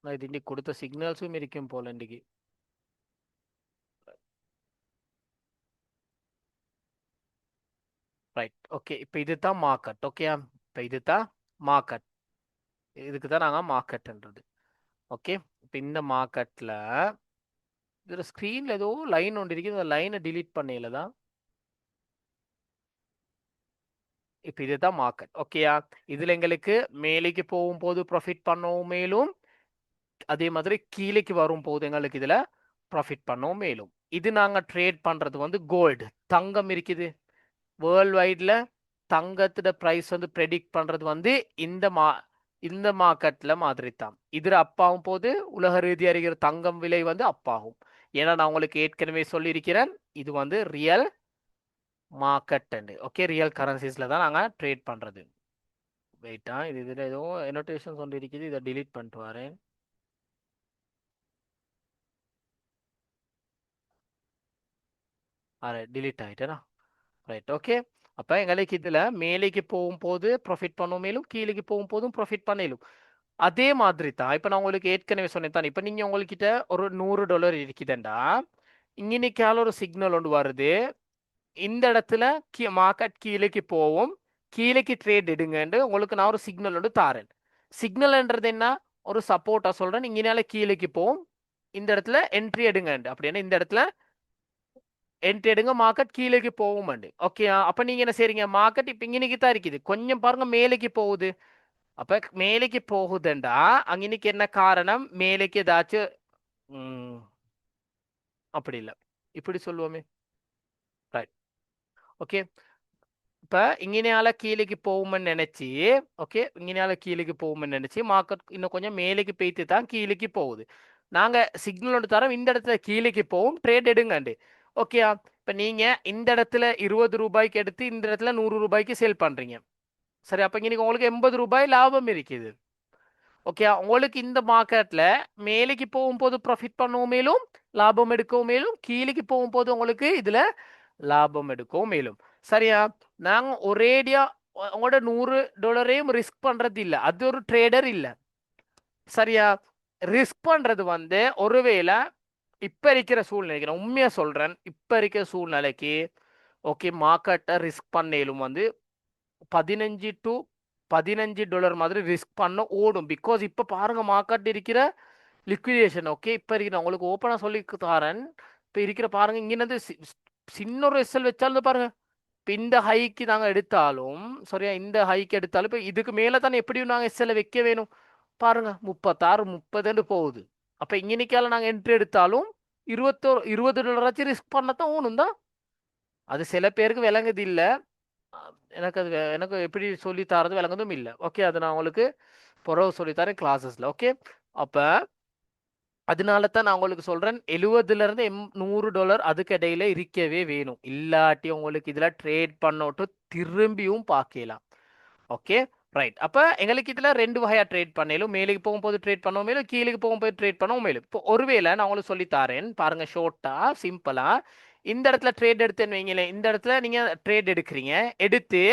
நான் இது இன்னைக்கு கொடுத்த சிக்னல்ஸும் இருக்கும் போல இன்னைக்கு. ரைட், ஓகே, இப்போ இதுதான் மார்க்கெட். ஓகே, இப்போ இதுதான் மார்க்கெட். இதுக்கு தான் நாங்கள் மார்க்கெட்ன்றது. ஓகே, இப்போ இந்த மார்க்கெட்டில் இதில் ஸ்க்ரீனில் ஏதோ லைன் ஒன்று இருக்குது, அந்த லைனை டிலீட் பண்ணல தான். இப்போ இதுதான் மார்க்கெட். ஓகேயா, இதில் எங்களுக்கு மேலேக்கு போகும்போது ப்ராஃபிட் பண்ணவும் மேலும், அதே மாதிரி கீழேக்கு வரும்போது எங்களுக்கு இதில் ப்ராஃபிட் பண்ணவும் மேலும். இது நாங்கள் ட்ரேட் பண்ணுறது வந்து கோல்டு, தங்கம் இருக்குது வேர்ல்ட் வைடில். தங்கத்தோட ப்ரைஸ் வந்து ப்ரெடிக்ட் பண்ணுறது வந்து இந்த மார்க்கெட்டில் மாதிரி தான். இதில் அப்பாகும் போது உலக ரீதியாக இருக்கிற தங்கம் விலை வந்து அப்பாகும். ஏன்னா நான் உங்களுக்கு ஏற்கனவே சொல்லியிருக்கிறேன், இது வந்து ரியல் மார்க்கெட். ஓகே, ரியல் கரன்சிஸில் தான் நாங்கள் ட்ரேட் பண்ணுறது. வெயிட்டா, இது இதில் ஏதோ எனோட்டேஷன் சொல்லியிருக்குது, இதை டிலீட் பண்ணிட்டு வரேன். டிலீட் ஆகிட்டேனா? Right, okay. அப்போ எங்களுக்கு இதில் மேலேக்கு போகும்போது ப்ராஃபிட் பண்ணும் மேலும், கீழேக்கு போகும்போதும் ப்ராஃபிட் பண்ணிலும். அதே மாதிரி தான் இப்போ நான் உங்களுக்கு ஏற்கனவே சொன்னேன் தான். இப்போ நீங்கள் உங்கள்கிட்ட ஒரு $100 இருக்குதுண்டா, இன்னைக்கால ஒரு சிக்னல் ஒன்று வருது, இந்த இடத்துல மார்க்கெட் கீழேக்கு போவோம், கீழேக்கு ட்ரேட் எடுங்கன்னு உங்களுக்கு நான் ஒரு சிக்னல் ஒன்று தாரேன். சிக்னல்ன்றது என்ன? ஒரு சப்போர்ட்டா சொல்றேன், இங்கனால கீழேக்கு போவோம், இந்த இடத்துல என்ட்ரி எடுங்கண்டு. அப்படின்னா இந்த இடத்துல என்ட்ரி எடுங்க, மார்க்கெட் கீழேக்கு போகும். ஓகே, அப்ப நீங்க என்ன செய்றீங்க? மார்க்கெட் இப்ப இன்னைக்கு தான் இருக்குது, கொஞ்சம் பாருங்க மேலேக்கு போகுது. அப்ப மேலேக்கு போகுதுண்டா அங்க இன்னைக்கு என்ன காரணம்? மேலேக்கு ஏதாச்சும் அப்படி இல்லை, இப்படி சொல்லுவோமே. Right, okay. இப்ப இங்கனால கீழேக்கு போகும்னு நினைச்சு, ஓகே, இங்கனால கீழேக்கு போகும்னு நினைச்சு மார்க்கெட் இன்னும் கொஞ்சம் மேலேக்கு போய்த்து தான் கீழேக்கு போகுது. நாங்க சிக்னலோட தரோம், இந்த இடத்துல கீழேக்கு போகும், ட்ரேட் எடுங்கண்டு. ஓகே, இப்ப நீங்க இந்த இடத்துல ₹20 எடுத்து இந்த இடத்துல ₹100 சேல் பண்றீங்க. சரி, அப்ப இன்னைக்கு உங்களுக்கு ₹80 லாபம் இருக்குது. ஓகே, உங்களுக்கு இந்த மார்க்கெட்ல மேலேக்கு போகும்போது ப்ராஃபிட் பண்ணவும் மேலும், லாபம் எடுக்கவும் மேலும், கீழேக்கு போகும்போது உங்களுக்கு இதுல லாபம் எடுக்கவும் மேலும். சரியா, நாங்க ஒரேடியா உங்களோட $100 ரிஸ்க் பண்றது இல்ல, அது ஒரு ட்ரேடர் இல்ல. சரியா, ரிஸ்க் பண்றது வந்து ஒருவேளை இப்ப இருக்கிற சூழ்நிலைக்கு, நான் உண்மையா சொல்றேன், இப்ப இருக்கிற சூழ்நிலைக்கு ஓகே மார்க்கெட்டை ரிஸ்க் பண்ணேலும் வந்து $15 to $15 மாதிரி ரிஸ்க் பண்ண ஓடும். பிகாஸ் இப்போ பாருங்க மார்க்கெட் இருக்கிற லிக்விடேஷன். ஓகே, இப்போ இருக்கிற உங்களுக்கு ஓப்பனாக சொல்லி தரேன். இப்போ இருக்கிற பாருங்க இங்கிருந்து சின்ன ஒரு எஸ்எல் வச்சாலும் பாருங்க. இப்போ இந்த ஹைக்கு நாங்கள் எடுத்தாலும் சரியா, இந்த ஹைக்கு எடுத்தாலும் இப்போ இதுக்கு மேலே தானே எப்படியும் நாங்கள் எஸ்எல் வைக்க வேணும். பாருங்க 36 30 போகுது. அப்போ இன்னைக்கால நாங்கள் என்ட்ரி எடுத்தாலும் $20 ரிஸ்க் பண்ணத்தான் ஓணும் தான். அது சில பேருக்கு விளங்குது இல்லை. எனக்கு அது எனக்கு எப்படி சொல்லி தரது விளங்குதும் இல்லை. ஓகே, அது நான் உங்களுக்கு பிறகு சொல்லித்தரேன் கிளாஸஸ்ல. ஓகே, அப்ப அதனால தான் நான் உங்களுக்கு சொல்றேன் $70 இருந்து $100 அதுக்கு இடையில இருக்கவே வேணும். இல்லாட்டி உங்களுக்கு இதுல ட்ரேட் பண்ணோட்டு திரும்பியும் பார்க்கலாம். Okay, right. அப்ப எங்களுக்கு இதுல ரெண்டு வகையா ட்ரேட் பண்ணலும், மேலுக்கு போகும்போது ட்ரேட் பண்ணவும் மேலும், கீழுக்கு போகும்போது ட்ரேட் பண்ணவும் மேலும். இப்போ ஒருவேளை நான் உங்களுக்கு சொல்லி தரேன் பாருங்க, ஷோர்ட்டா சிம்பிளா இந்த இடத்துல ட்ரேட் எடுத்தேன்னு வைங்களேன். இந்த இடத்துல நீங்க ட்ரேட் எடுக்கிறீங்க, எடுத்து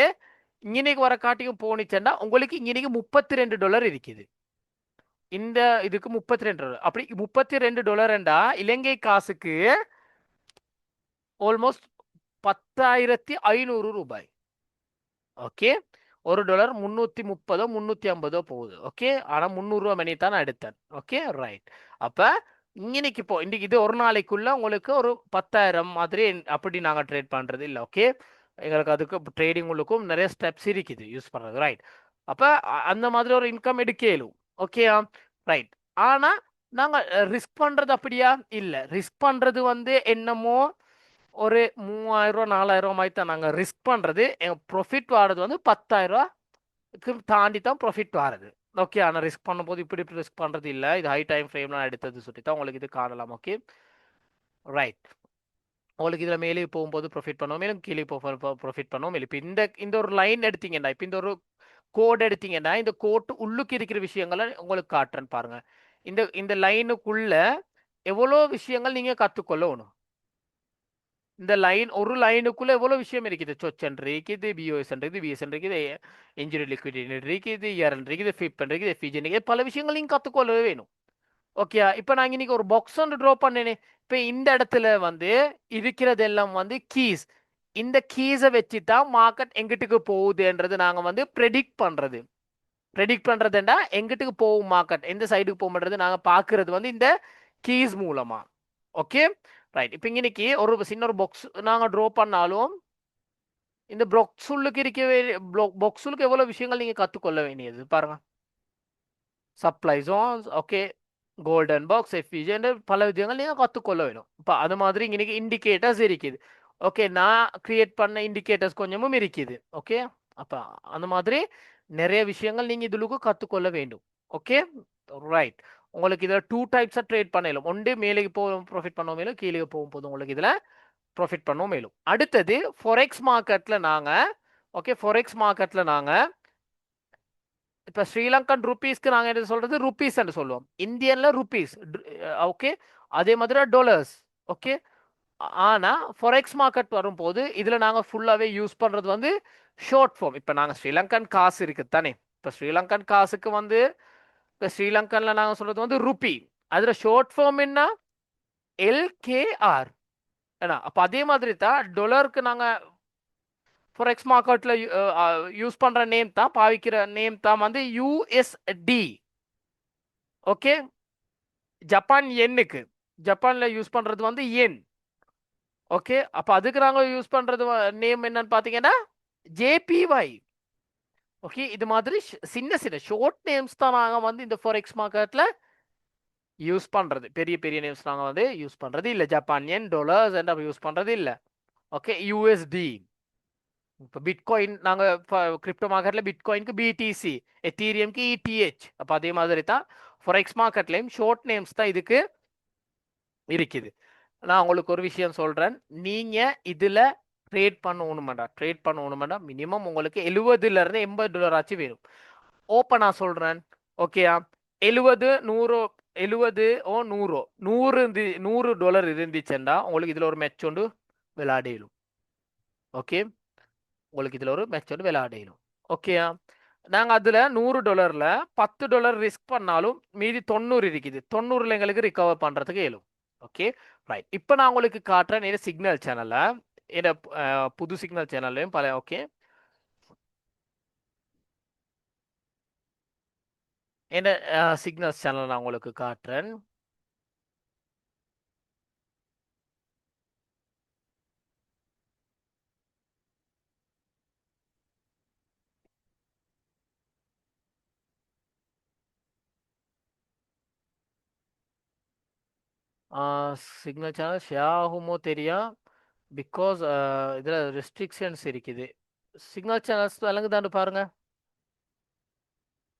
இன்னைக்கு வர காட்டியும் போனிச்சேன்னா உங்களுக்கு இன்னைக்கு $32 இருக்குது. இந்த இதுக்கு $32. அப்படி $32 இலங்கை காசுக்கு ஆல்மோஸ்ட் 10,500 ரூபாய். ஓகே, $1 330 350 போகுது. ஓகே, ஆனா 300 ரூபாய் மணி தான் நான் எடுத்தேன். Okay, right. அப்ப இன்னைக்கு இப்போ இன்னைக்கு இது ஒரு நாளைக்குள்ள உங்களுக்கு ஒரு 10,000 மாதிரி அப்படி நாங்க ட்ரேட் பண்றது இல்லை. ஓகே, எங்களுக்கு அதுக்கு ட்ரேடிங் உள்ளுக்கும் நிறைய ஸ்டெப்ஸ் இருக்குது யூஸ் பண்றது. ரைட். அப்ப அந்த மாதிரி ஒரு இன்கம் எடுக்கலும். Okay, right. ஆனா நாங்க ரிஸ்க் பண்றது அப்படியா இல்ல. ரிஸ்க் பண்றது என்னமோ ஒரு 3,000 4,000 மாதிரி தான் நாங்க ரிஸ்க் பண்றது. ப்ராஃபிட் வாரது 10,000 தாண்டி தான் ப்ராஃபிட் வாரது. ஓகே, ஆனா ரிஸ்க் பண்ணும்போது இப்படி ரிஸ்க் பண்றது இல்ல. இது ஹை டைம் ஃப்ரேம்ல எடுத்தது சொல்லி தான் உங்களுக்கு இது காணலாம். Okay, right. உங்களுக்கு இதுல மேலே போகும்போது ப்ராஃபிட் பண்ணுவோம், மேலும் கீழே ப்ராஃபிட் பண்ணுவோம். இப்போ இந்த ஒரு லைன் எடுத்தீங்கன்னா, இப்போ இந்த ஒரு கோட் எடுத்தீங்கன்னா, இந்த கோட்டு உள்ளுக்கு இருக்கிற விஷயங்களை உங்களுக்கு காட்டுறேன் பாருங்க. இந்த இந்த லைனுக்குள்ள எவ்வளோ விஷயங்கள் நீங்க கத்துக்கொள்ளணும். இந்த லைன் ஒரு லைனுக்குள்ள எவ்வளவு விஷயம் இருக்குது. சொச்சன் இருக்குது, பிஓஎஸ் இருக்குது, பிஎஸ்என் இருக்குது, இன்ஜுரி லிக்விடிட்டி இருக்குது, இயர்ன் இருக்குது, ஃபிப் இருக்குது, எஃபிஜன் இருக்குது, பல விஷயங்கள் நீங்க கத்துக்கொள்ள வேணும். ஓகே, இப்போ நான் இன்னைக்கு ஒரு பாக்ஸ் ஒன்று ட்ரா பண்ணேனே. இப்போ இந்த இடத்துல இருக்கிறது எல்லாம் கீஸ். இந்த கீஸை வச்சு தான் மார்க்கெட் எங்கிட்டுக்கு போகுதுன்றது நாங்கள் ப்ரெடிக்ட் பண்ணுறது. ப்ரெடிக்ட் பண்ணுறதுண்டா எங்கிட்டுக்கு போகும் மார்க்கெட், எந்த சைடுக்கு போகும்ன்றது நாங்கள் பார்க்கறது இந்த கீஸ் மூலமா. Okay, right. இப்போ இன்னைக்கு ஒரு சின்ன ஒரு பாக்ஸ் நாங்கள் ட்ரா பண்ணாலும் இந்த பாக்ஸுள்ளுக்கு பாக்ஸுளுக்கு எவ்வளோ விஷயங்கள் நீங்கள் கற்றுக்கொள்ள வேண்டியது பாருங்க. Supply zones, okay, golden box, efficient, பல விஷயங்கள் நீங்கள் கற்றுக்கொள்ள வேணும். இப்போ அது மாதிரி இன்னைக்கு இண்டிகேட்டர்ஸ் இருக்குது. ஓகே, நான் கிரியேட் பண்ண இண்டிகேட்டர்ஸ் கொஞ்சமும் இருக்குது. ஓகே, அப்போ அந்த மாதிரி நிறைய விஷயங்கள் நீங்கள் இதுலுக்கு கற்றுக்கொள்ள வேண்டும். Okay, right. உங்களுக்கு இதில் 2 டைப்ஸாக ட்ரேட் பண்ணலும். ஒன்று மேலே போகும் ப்ராஃபிட் பண்ணவும் மேலும், கீழே போகும்போது உங்களுக்கு இதில் ப்ராஃபிட் பண்ணவும் மேலும். அடுத்தது ஃபொரெக்ஸ் மார்க்கெட்டில் நாங்கள் ஃபொரெக்ஸ் மார்க்கெட்டில் நாங்கள் இப்போ ஸ்ரீலங்கன் ருபீஸ்க்கு நாங்கள் என்ன சொல்றது ருபீஸ் என்று சொல்லுவோம். இந்தியன்ல ருபீஸ். ஓகே, அதே மாதிரி டாலர்ஸ். ஓகே, ஆனா ஃபொரெக்ஸ் மார்க்கெட் வரும்போது இதுல நாங்க ஃபுல்லாவே யூஸ் பண்றது ஷார்ட் ஃபார்ம். இப்போ நாங்க ஸ்ரீலங்கன் காசு இருக்கு தானே. இப்போ ஸ்ரீலங்கன் காசுக்கு இப்போ ஸ்ரீலங்கன்ல நாங்க சொல்றது ருபி. அதுல ஷார்ட் ஃபார்ம் என்ன LKR. ஏன்னா அப்ப அதே மாதிரி தான் டாலருக்கு நாங்க ஃபொரெக்ஸ் மார்க்கெட்ல யூஸ் பண்ற நேம் தான், பாவிக்கிற நேம் தான் USD. ஓகே, ஜப்பான் எண்ணுக்கு ஜப்பான்ல யூஸ் பண்றது என். ஓகே, அப்ப அதுக்கு நாங்க யூஸ் பண்றது நேம் என்னன்னு பாத்தீங்கன்னா JPY. ஓகே, இது மாதிரி சின்ன சின்ன ஷார்ட் நேம்ஸ் தான் நாங்க இந்த ஃபோரெக்ஸ் மார்க்கெட்ல யூஸ் பண்றது. பெரிய பெரிய நேம்ஸ் நாங்க யூஸ் பண்றது இல்ல. ஜப்பான் யென், டாலர்ஸ் என்ற யூஸ் பண்றது இல்ல. Okay, USD. இப்போ பிட்காயின் நாங்க கிரிப்டோ மார்க்கெட்ல பிட்காயினுக்கு BTC, எத்தீரியம்க்கு ETH. அப்ப அதே மாதிரி தான் ஃபோரெக்ஸ் மார்க்கெட்லயும் ஷார்ட் நேம்ஸ் தான் இதுக்கு இருக்குது. நான் உங்களுக்கு ஒரு விஷயம் சொல்றேன். நீங்க இதுல ட்ரேட் பண்ணணும்டா மினிமம் உங்களுக்கு $70 இருந்து $80 ஆச்சு வேணும். ஓப்பனா சொல்றேன். ஓகேயா, 70 100 70 ஓ 100 $100 இருந்துச்சுன்னா உங்களுக்கு இதுல ஒரு மேட்ச் ஒன்று விளையாடிடும். ஓகே, உங்களுக்கு இதுல ஒரு மேட்ச் ஒன்று விளையாடிடும். ஓகேயா, நாங்க அதுல $100ல $10 ரிஸ்க் பண்ணாலும் மீதி 90 இருக்குது. 90ல எங்களுக்கு ரிகவர் பண்றதுக்கு இயலும். Okay, right. இப்போ நான் உங்களுக்கு காட்டுறேன் சிக்னல் சேனல்ல, புது சிக்னல் சேனல்லையும் பல. ஓகே, என்ன சிக்னல்ஸ் சேனல் நான் உங்களுக்கு காட்டுறேன். சிக்னல் சேனல் ஷேர் ஆகுமோ தெரியும், பிகாஸ் இதில் ரெஸ்ட்ரிக்ஷன்ஸ் இருக்குது. சிக்னல் சேனல்ஸ் விளங்குதான்னு பாருங்க.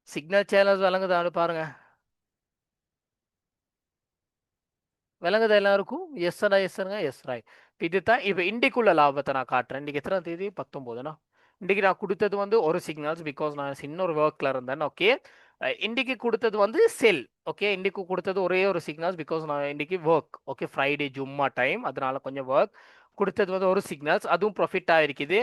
சிக்னல் சேனல்ஸ் விளங்குதான்னு பாருங்க. விளங்குதா எல்லாருக்கும்? எஸ்ஸடா எஸ்ஸருங்க, எஸ் ரைட். இதுதான் இப்போ இண்டிக்குள்ள லாபத்தை நான் காட்டுறேன். இன்றைக்கி எத்தனை தேதி? 19னா. இன்றைக்கி நான் கொடுத்தது வந்து ஒரு சிக்னல்ஸ், பிகாஸ் நான் சின்ன ஒரு ஒர்க்கில் இருந்தேன். ஓகே, இன்றைக்கி கொடுத்தது வந்து செல். ஓகே, இன்றைக்கு கொடுத்தது ஒரே ஒரு சிக்னல்ஸ், பிகாஸ் நான் இன்றைக்கி ஒர்க். ஓகே, ஃப்ரைடே ஜும்மா டைம், அதனால கொஞ்சம் ஒர்க். கொடுத்தது வந்து ஒரு சிக்னல்ஸ், அதுவும் ப்ராஃபிட் ஆகிருக்குது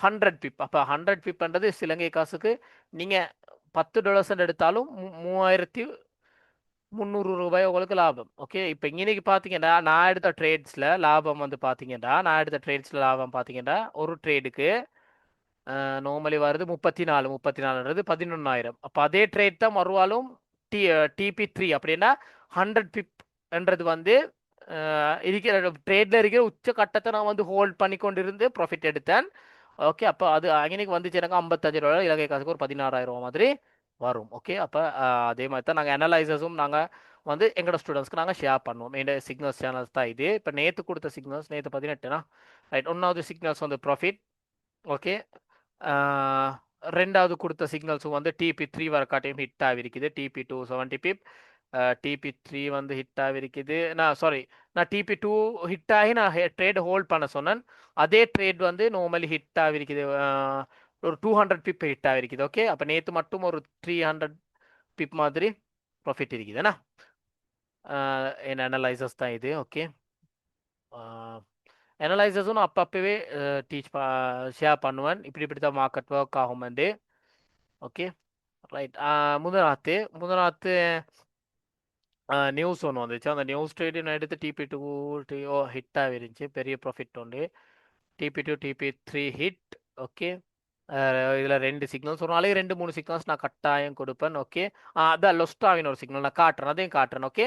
100 பிப். அப்போ 100 பிப்ன்றது இலங்கை காசுக்கு நீங்கள் $10 எடுத்தாலும் 3300 உங்களுக்கு லாபம். ஓகே, இப்போ இன்னைக்கு பார்த்தீங்கன்னா நான் எடுத்த ட்ரேட்ஸில் லாபம் வந்து பார்த்தீங்கன்னா, லாபம் பார்த்தீங்கன்னா ஒரு ட்ரேடுக்கு நார்மலி வருது 34ன்றது 11,000. அப்போ அதே ட்ரேட் தான் மறுவாலும் TP3 அப்படின்னா 100 பிப்ன்றது வந்து இருக்கிற ட்ரேட்ல இருக்கிற உச்ச கட்டத்தை நான் வந்து ஹோல்ட் பண்ணி கொண்டு இருந்து ப்ராஃபிட் எடுத்தேன். ஓகே, அப்போ அது அங்கனைக்கு வந்துச்சு எனக்கு $55 இலங்கை காசுக்கு ஒரு 16,000 மாதிரி வரும். ஓகே, அப்போ அதே மாதிரி தான் நாங்கள் அனலைசஸும் நாங்கள் வந்து எங்களோட ஸ்டூடெண்ட்ஸ்க்கு நாங்கள் ஷேர் பண்ணுவோம். என்னோட சிக்னல்ஸ் சேனல்ஸ் தான் இது. இப்போ நேற்று கொடுத்த சிக்னல்ஸ், நேற்று 18னா ரைட். ஒன்றாவது சிக்னல்ஸ் வந்து ப்ராஃபிட். ஓகே, ரெண்டாவது கொடுத்த சிக்னல்ஸும் வந்து TP3 வரக்காட்டையும் ஹிட் ஆகிருக்குது. TP2 70 பிப், TP3 வந்து ஹிட் ஆகிருக்குது. நான் TP2 ஹிட் ஆகி நான் ட்ரேட் ஹோல்ட் பண்ண சொன்னேன். அதே ட்ரேட் வந்து நார்மலி ஹிட் ஆகிருக்குது, ஒரு 200 பிப் ஹிட் ஆகிருக்குது. ஓகே, அப்போ நேற்று மட்டும் ஒரு 300 பிப் மாதிரி ப்ராஃபிட் இருக்குதுண்ணா. என் அனலைசஸ் தான் இது. ஓகே, அனலைசஸும் நான் அப்பப்பவே டீச் ஷேர் பண்ணுவேன், இப்படி இப்படி தான் மார்க்கெட் ஒர்க் ஆகுமெண்டு. Okay right. முதநாத்து நியூஸ் ஒன்று வந்துச்சு. அந்த நியூஸ் ட்ரேடு நான் எடுத்து TP2 ஹிட் ஆகிருந்துச்சு, பெரிய ப்ராஃபிட் உண்டு. TP2 TP3 hit. ஓகே, இதில் 2 சிக்னல்ஸ், ஒரு நாளைக்கு 2-3 சிக்னல்ஸ் நான் கட்டாயம் கொடுப்பேன். ஓகே, அதான் லொஸ்டாவின் ஒரு சிக்னல் நான் காட்டுறேன், அதையும் காட்டுறேன். ஓகே,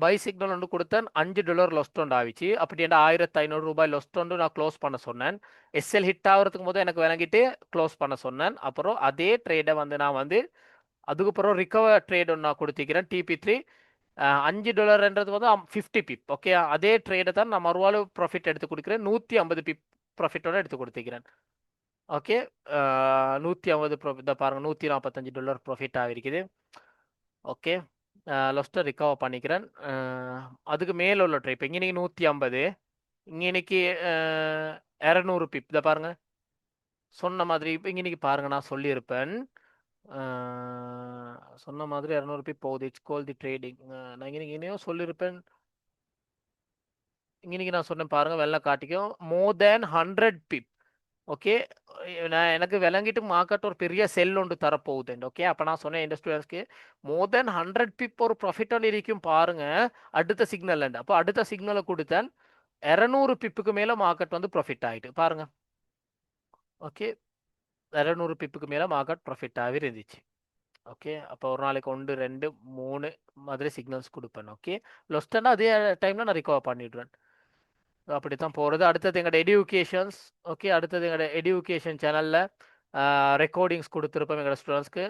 பை சிக்னல் ஒன்று கொடுத்தேன், $5 லொஸ்ட் ஒன்று ஆகிச்சு. அப்படி என்ன $1,500 லொஸ்ட் ஒன்று நான் க்ளோஸ் பண்ண சொன்னேன். SL ஹிட் ஆகிறதுக்கு போது எனக்கு விளங்கிட்டு க்ளோஸ் பண்ண சொன்னேன். அப்புறம் அதே ட்ரேடை வந்து நான் வந்து அதுக்கப்புறம் ரிகவர் ட்ரேட் ஒன்று நான் கொடுத்திக்கிறேன். TP3 $5ன்றது வந்து 50 பிப். ஓகே, அதே ட்ரேடை தான் நான் மறுவாலும் ப்ராஃபிட் எடுத்து கொடுக்குறேன். 150 பிப் ப்ராஃபிட்டோட எடுத்து கொடுத்துக்கிறேன். ஓகே, 150 ப்ராஃபிட் தான் பாருங்கள், $145 ப்ராஃபிட் ஆகிருக்குது. ஓகே, லொஸ்ட்டை ரிகவர் பண்ணிக்கிறேன். அதுக்கு மேலே உள்ள ட்ரை இப்போ இன்னைக்கு 150, இன்னைக்கு 200 பிப் இதை பாருங்க. சொன்ன மாதிரி இப்போ இன்னைக்கு பாருங்க, நான் சொல்லியிருப்பேன் சொன்ன மாதிரி 200 பிப் போகுது. It's call the trading. நான் இன்னைக்கு இனியும் சொல்லியிருப்பேன். இன்னைக்கு நான் சொன்னேன் பாருங்க, வெள்ளை காட்டிக்கும் மோர் தேன் 100 பிப். ஓகே, நான் எனக்கு விளங்கிட்டு மார்க்கெட் ஒரு பெரிய செல் ஒன்று தரப்போகுது. ஓகே, அப்போ நான் சொன்னேன் என் ஸ்டூடெண்ட்ஸ்க்கு மோர் தென் 100 பிப் ஒரு ப்ராஃபிட் ஒன்று இருக்கும் பாருங்க அடுத்த சிக்னல். அப்போ அடுத்த சிக்னலை கொடுத்தேன், 200 பிப்புக்கு மேலே மார்க்கெட் வந்து ப்ராஃபிட் ஆகிட்டு பாருங்க. ஓகே, 200 பிப்புக்கு மேலே மார்க்கெட் ப்ராஃபிட் ஆகி இருந்துச்சு. ஓகே, அப்போ ஒரு நாளைக்கு 1 2 3 மாதிரி சிக்னல்ஸ் கொடுப்பேன். ஓகே, லொஸ்டன்னா அதே டைமில் நான் ரிகவர் பண்ணிவிடுவேன். அப்படித்தான் போகிறது. அடுத்தது எங்களோட எடுகேஷன்ஸ். ஓகே, அடுத்தது எங்களோட எடுகேஷன் சேனலில் ரெக்கார்டிங்ஸ் கொடுத்துருப்போம் எங்களோட ஸ்டூடெண்ட்ஸ்க்கு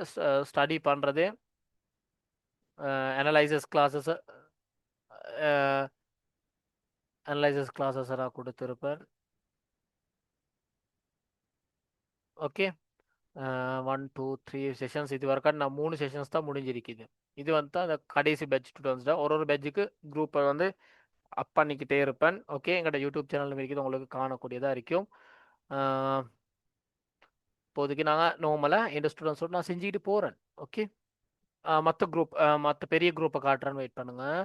ஸ்டடி பண்ணுறது, அனலைசஸ் கிளாஸஸ் நான் கொடுத்துருப்பேன். ஓகே, 1 2 3 செஷன்ஸ் இது வரைக்கும் நான் 3 செஷன்ஸ் தான் முடிஞ்சிருக்குது. இது வந்து தான் அந்த கடைசி பேட்ச் ஸ்டூடெண்ட்ஸ் தான். ஒரு பேட்சுக்கு குரூப்பை வந்து அப் பண்ணிக்கிட்டே இருப்பேன். ஓகே, எங்களோட யூடியூப் சேனல் இருக்குது, உங்களுக்கு காணக்கூடியதாக இருக்கும். இப்போதைக்கு நாங்கள் நார்மலாக எந்த ஸ்டூடெண்ட்ஸோடு நான் செஞ்சுக்கிட்டு போகிறேன். ஓகே, மற்ற குரூப், மற்ற பெரிய குரூப்பை காட்டுறேன்னு வெயிட் பண்ணுங்கள்.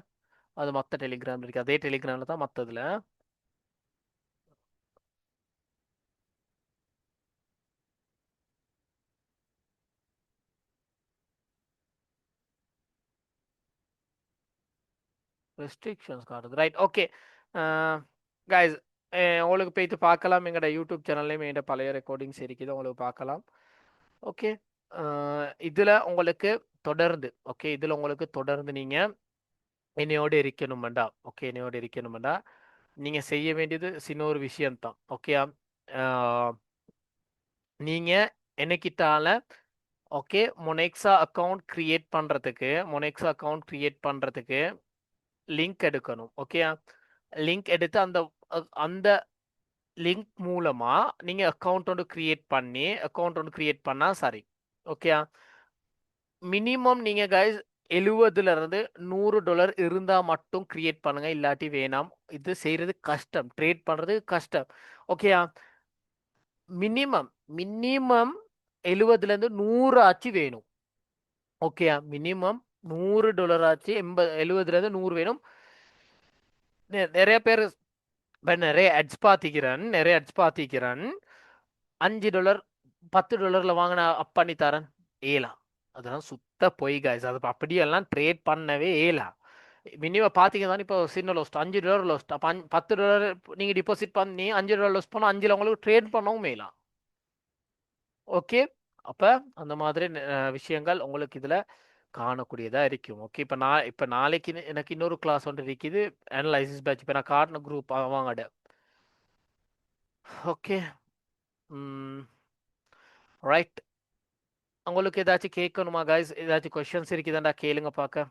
அது மற்ற டெலிகிராம் இருக்குது, அதே டெலிகிராமில் தான் மற்றதில். ரெஸ்ட்ரிக்ஷன்ஸ் காட்டுது ரைட். ஓகே கைஸ், உங்களுக்கு போய்த்து பார்க்கலாம், எங்களோட யூடியூப் சேனல்லையும் எங்களோட பழைய ரெக்கார்டிங்ஸ் இருக்குது, உங்களுக்கு பார்க்கலாம். ஓகே, இதில் உங்களுக்கு தொடர்ந்து ஓகே இதுல உங்களுக்கு தொடர்ந்து நீங்க என்னையோட இருக்கணுமெண்டா ஓகே என்னையோட இருக்கணுமெண்டா நீங்க செய்ய வேண்டியது சின்ன ஒரு விஷயம்தான் ஓகே நீங்க என்னைக்கிட்டால ஓகே மொனெக்ஸா அக்கவுண்ட் கிரியேட் பண்றதுக்கு மொனெக்ஸா அக்கவுண்ட் கிரியேட் பண்றதுக்கு லிங்க் எடுக்கணும் ஓகே லிங்க் எடுத்து அந்த லிங்க் மூலமா நீங்க அக்கவுண்ட் ஒன்று கிரியேட் பண்ணி அக்கவுண்ட் ஒன்று கிரியேட் பண்ணா சரி ஓகே மினிமம் நீங்க கைஸ் 70 இருந்து $100 இருந்தா மட்டும் கிரியேட் பண்ணுங்க இல்லாட்டி வேணாம் இது செய்யறது கஷ்டம் ட்ரேட் பண்றது கஷ்டம் ஓகேயா மினிமம் மினிமம் 70 இருந்து 100 ஆச்சு வேணும் ஓகேயா மினிமம் $100 ஆச்சு 70 இருந்து 100 வேணும் நிறைய பேர் இப்ப நிறைய அட்ஸ் பாத்திக்கிறேன் $5 $10 வாங்கின அப் பண்ணி தரேன் ஏலா அதெல்லாம் சுத்த பொய் காய்ஸ் அது அப்படியெல்லாம் ட்ரேட் பண்ணவே ஏலா மினிமம் பாத்தீங்கன்னா இப்போ சின்ன லோஸ்ட் $5 லோஸ்ட் அப்ப $10 நீங்க டிபாசிட் பண்ணி $5 லோஸ்ட் பண்ணா 5ல உங்களுக்கு ட்ரேட் பண்ணவும் மேலாம் ஓகே அப்ப அந்த மாதிரி விஷயங்கள் உங்களுக்கு இதுல காணக்கூடியதா இருக்கும் ஓகே இப்ப நாளைக்கு எனக்கு இன்னொரு கிளாஸ் ஒன்று இருக்குது அனலைசிஸ் பேட்ச் இப்ப நான் காட்டின குரூப் வாங்கட ஓகே ரைட் உங்களுக்கு ஏதாச்சும் கேட்கணுமா கைஸ் ஏதாச்சும் கொஸ்டின்ஸ் இருக்குதாண்டா கேளுங்க பார்க்க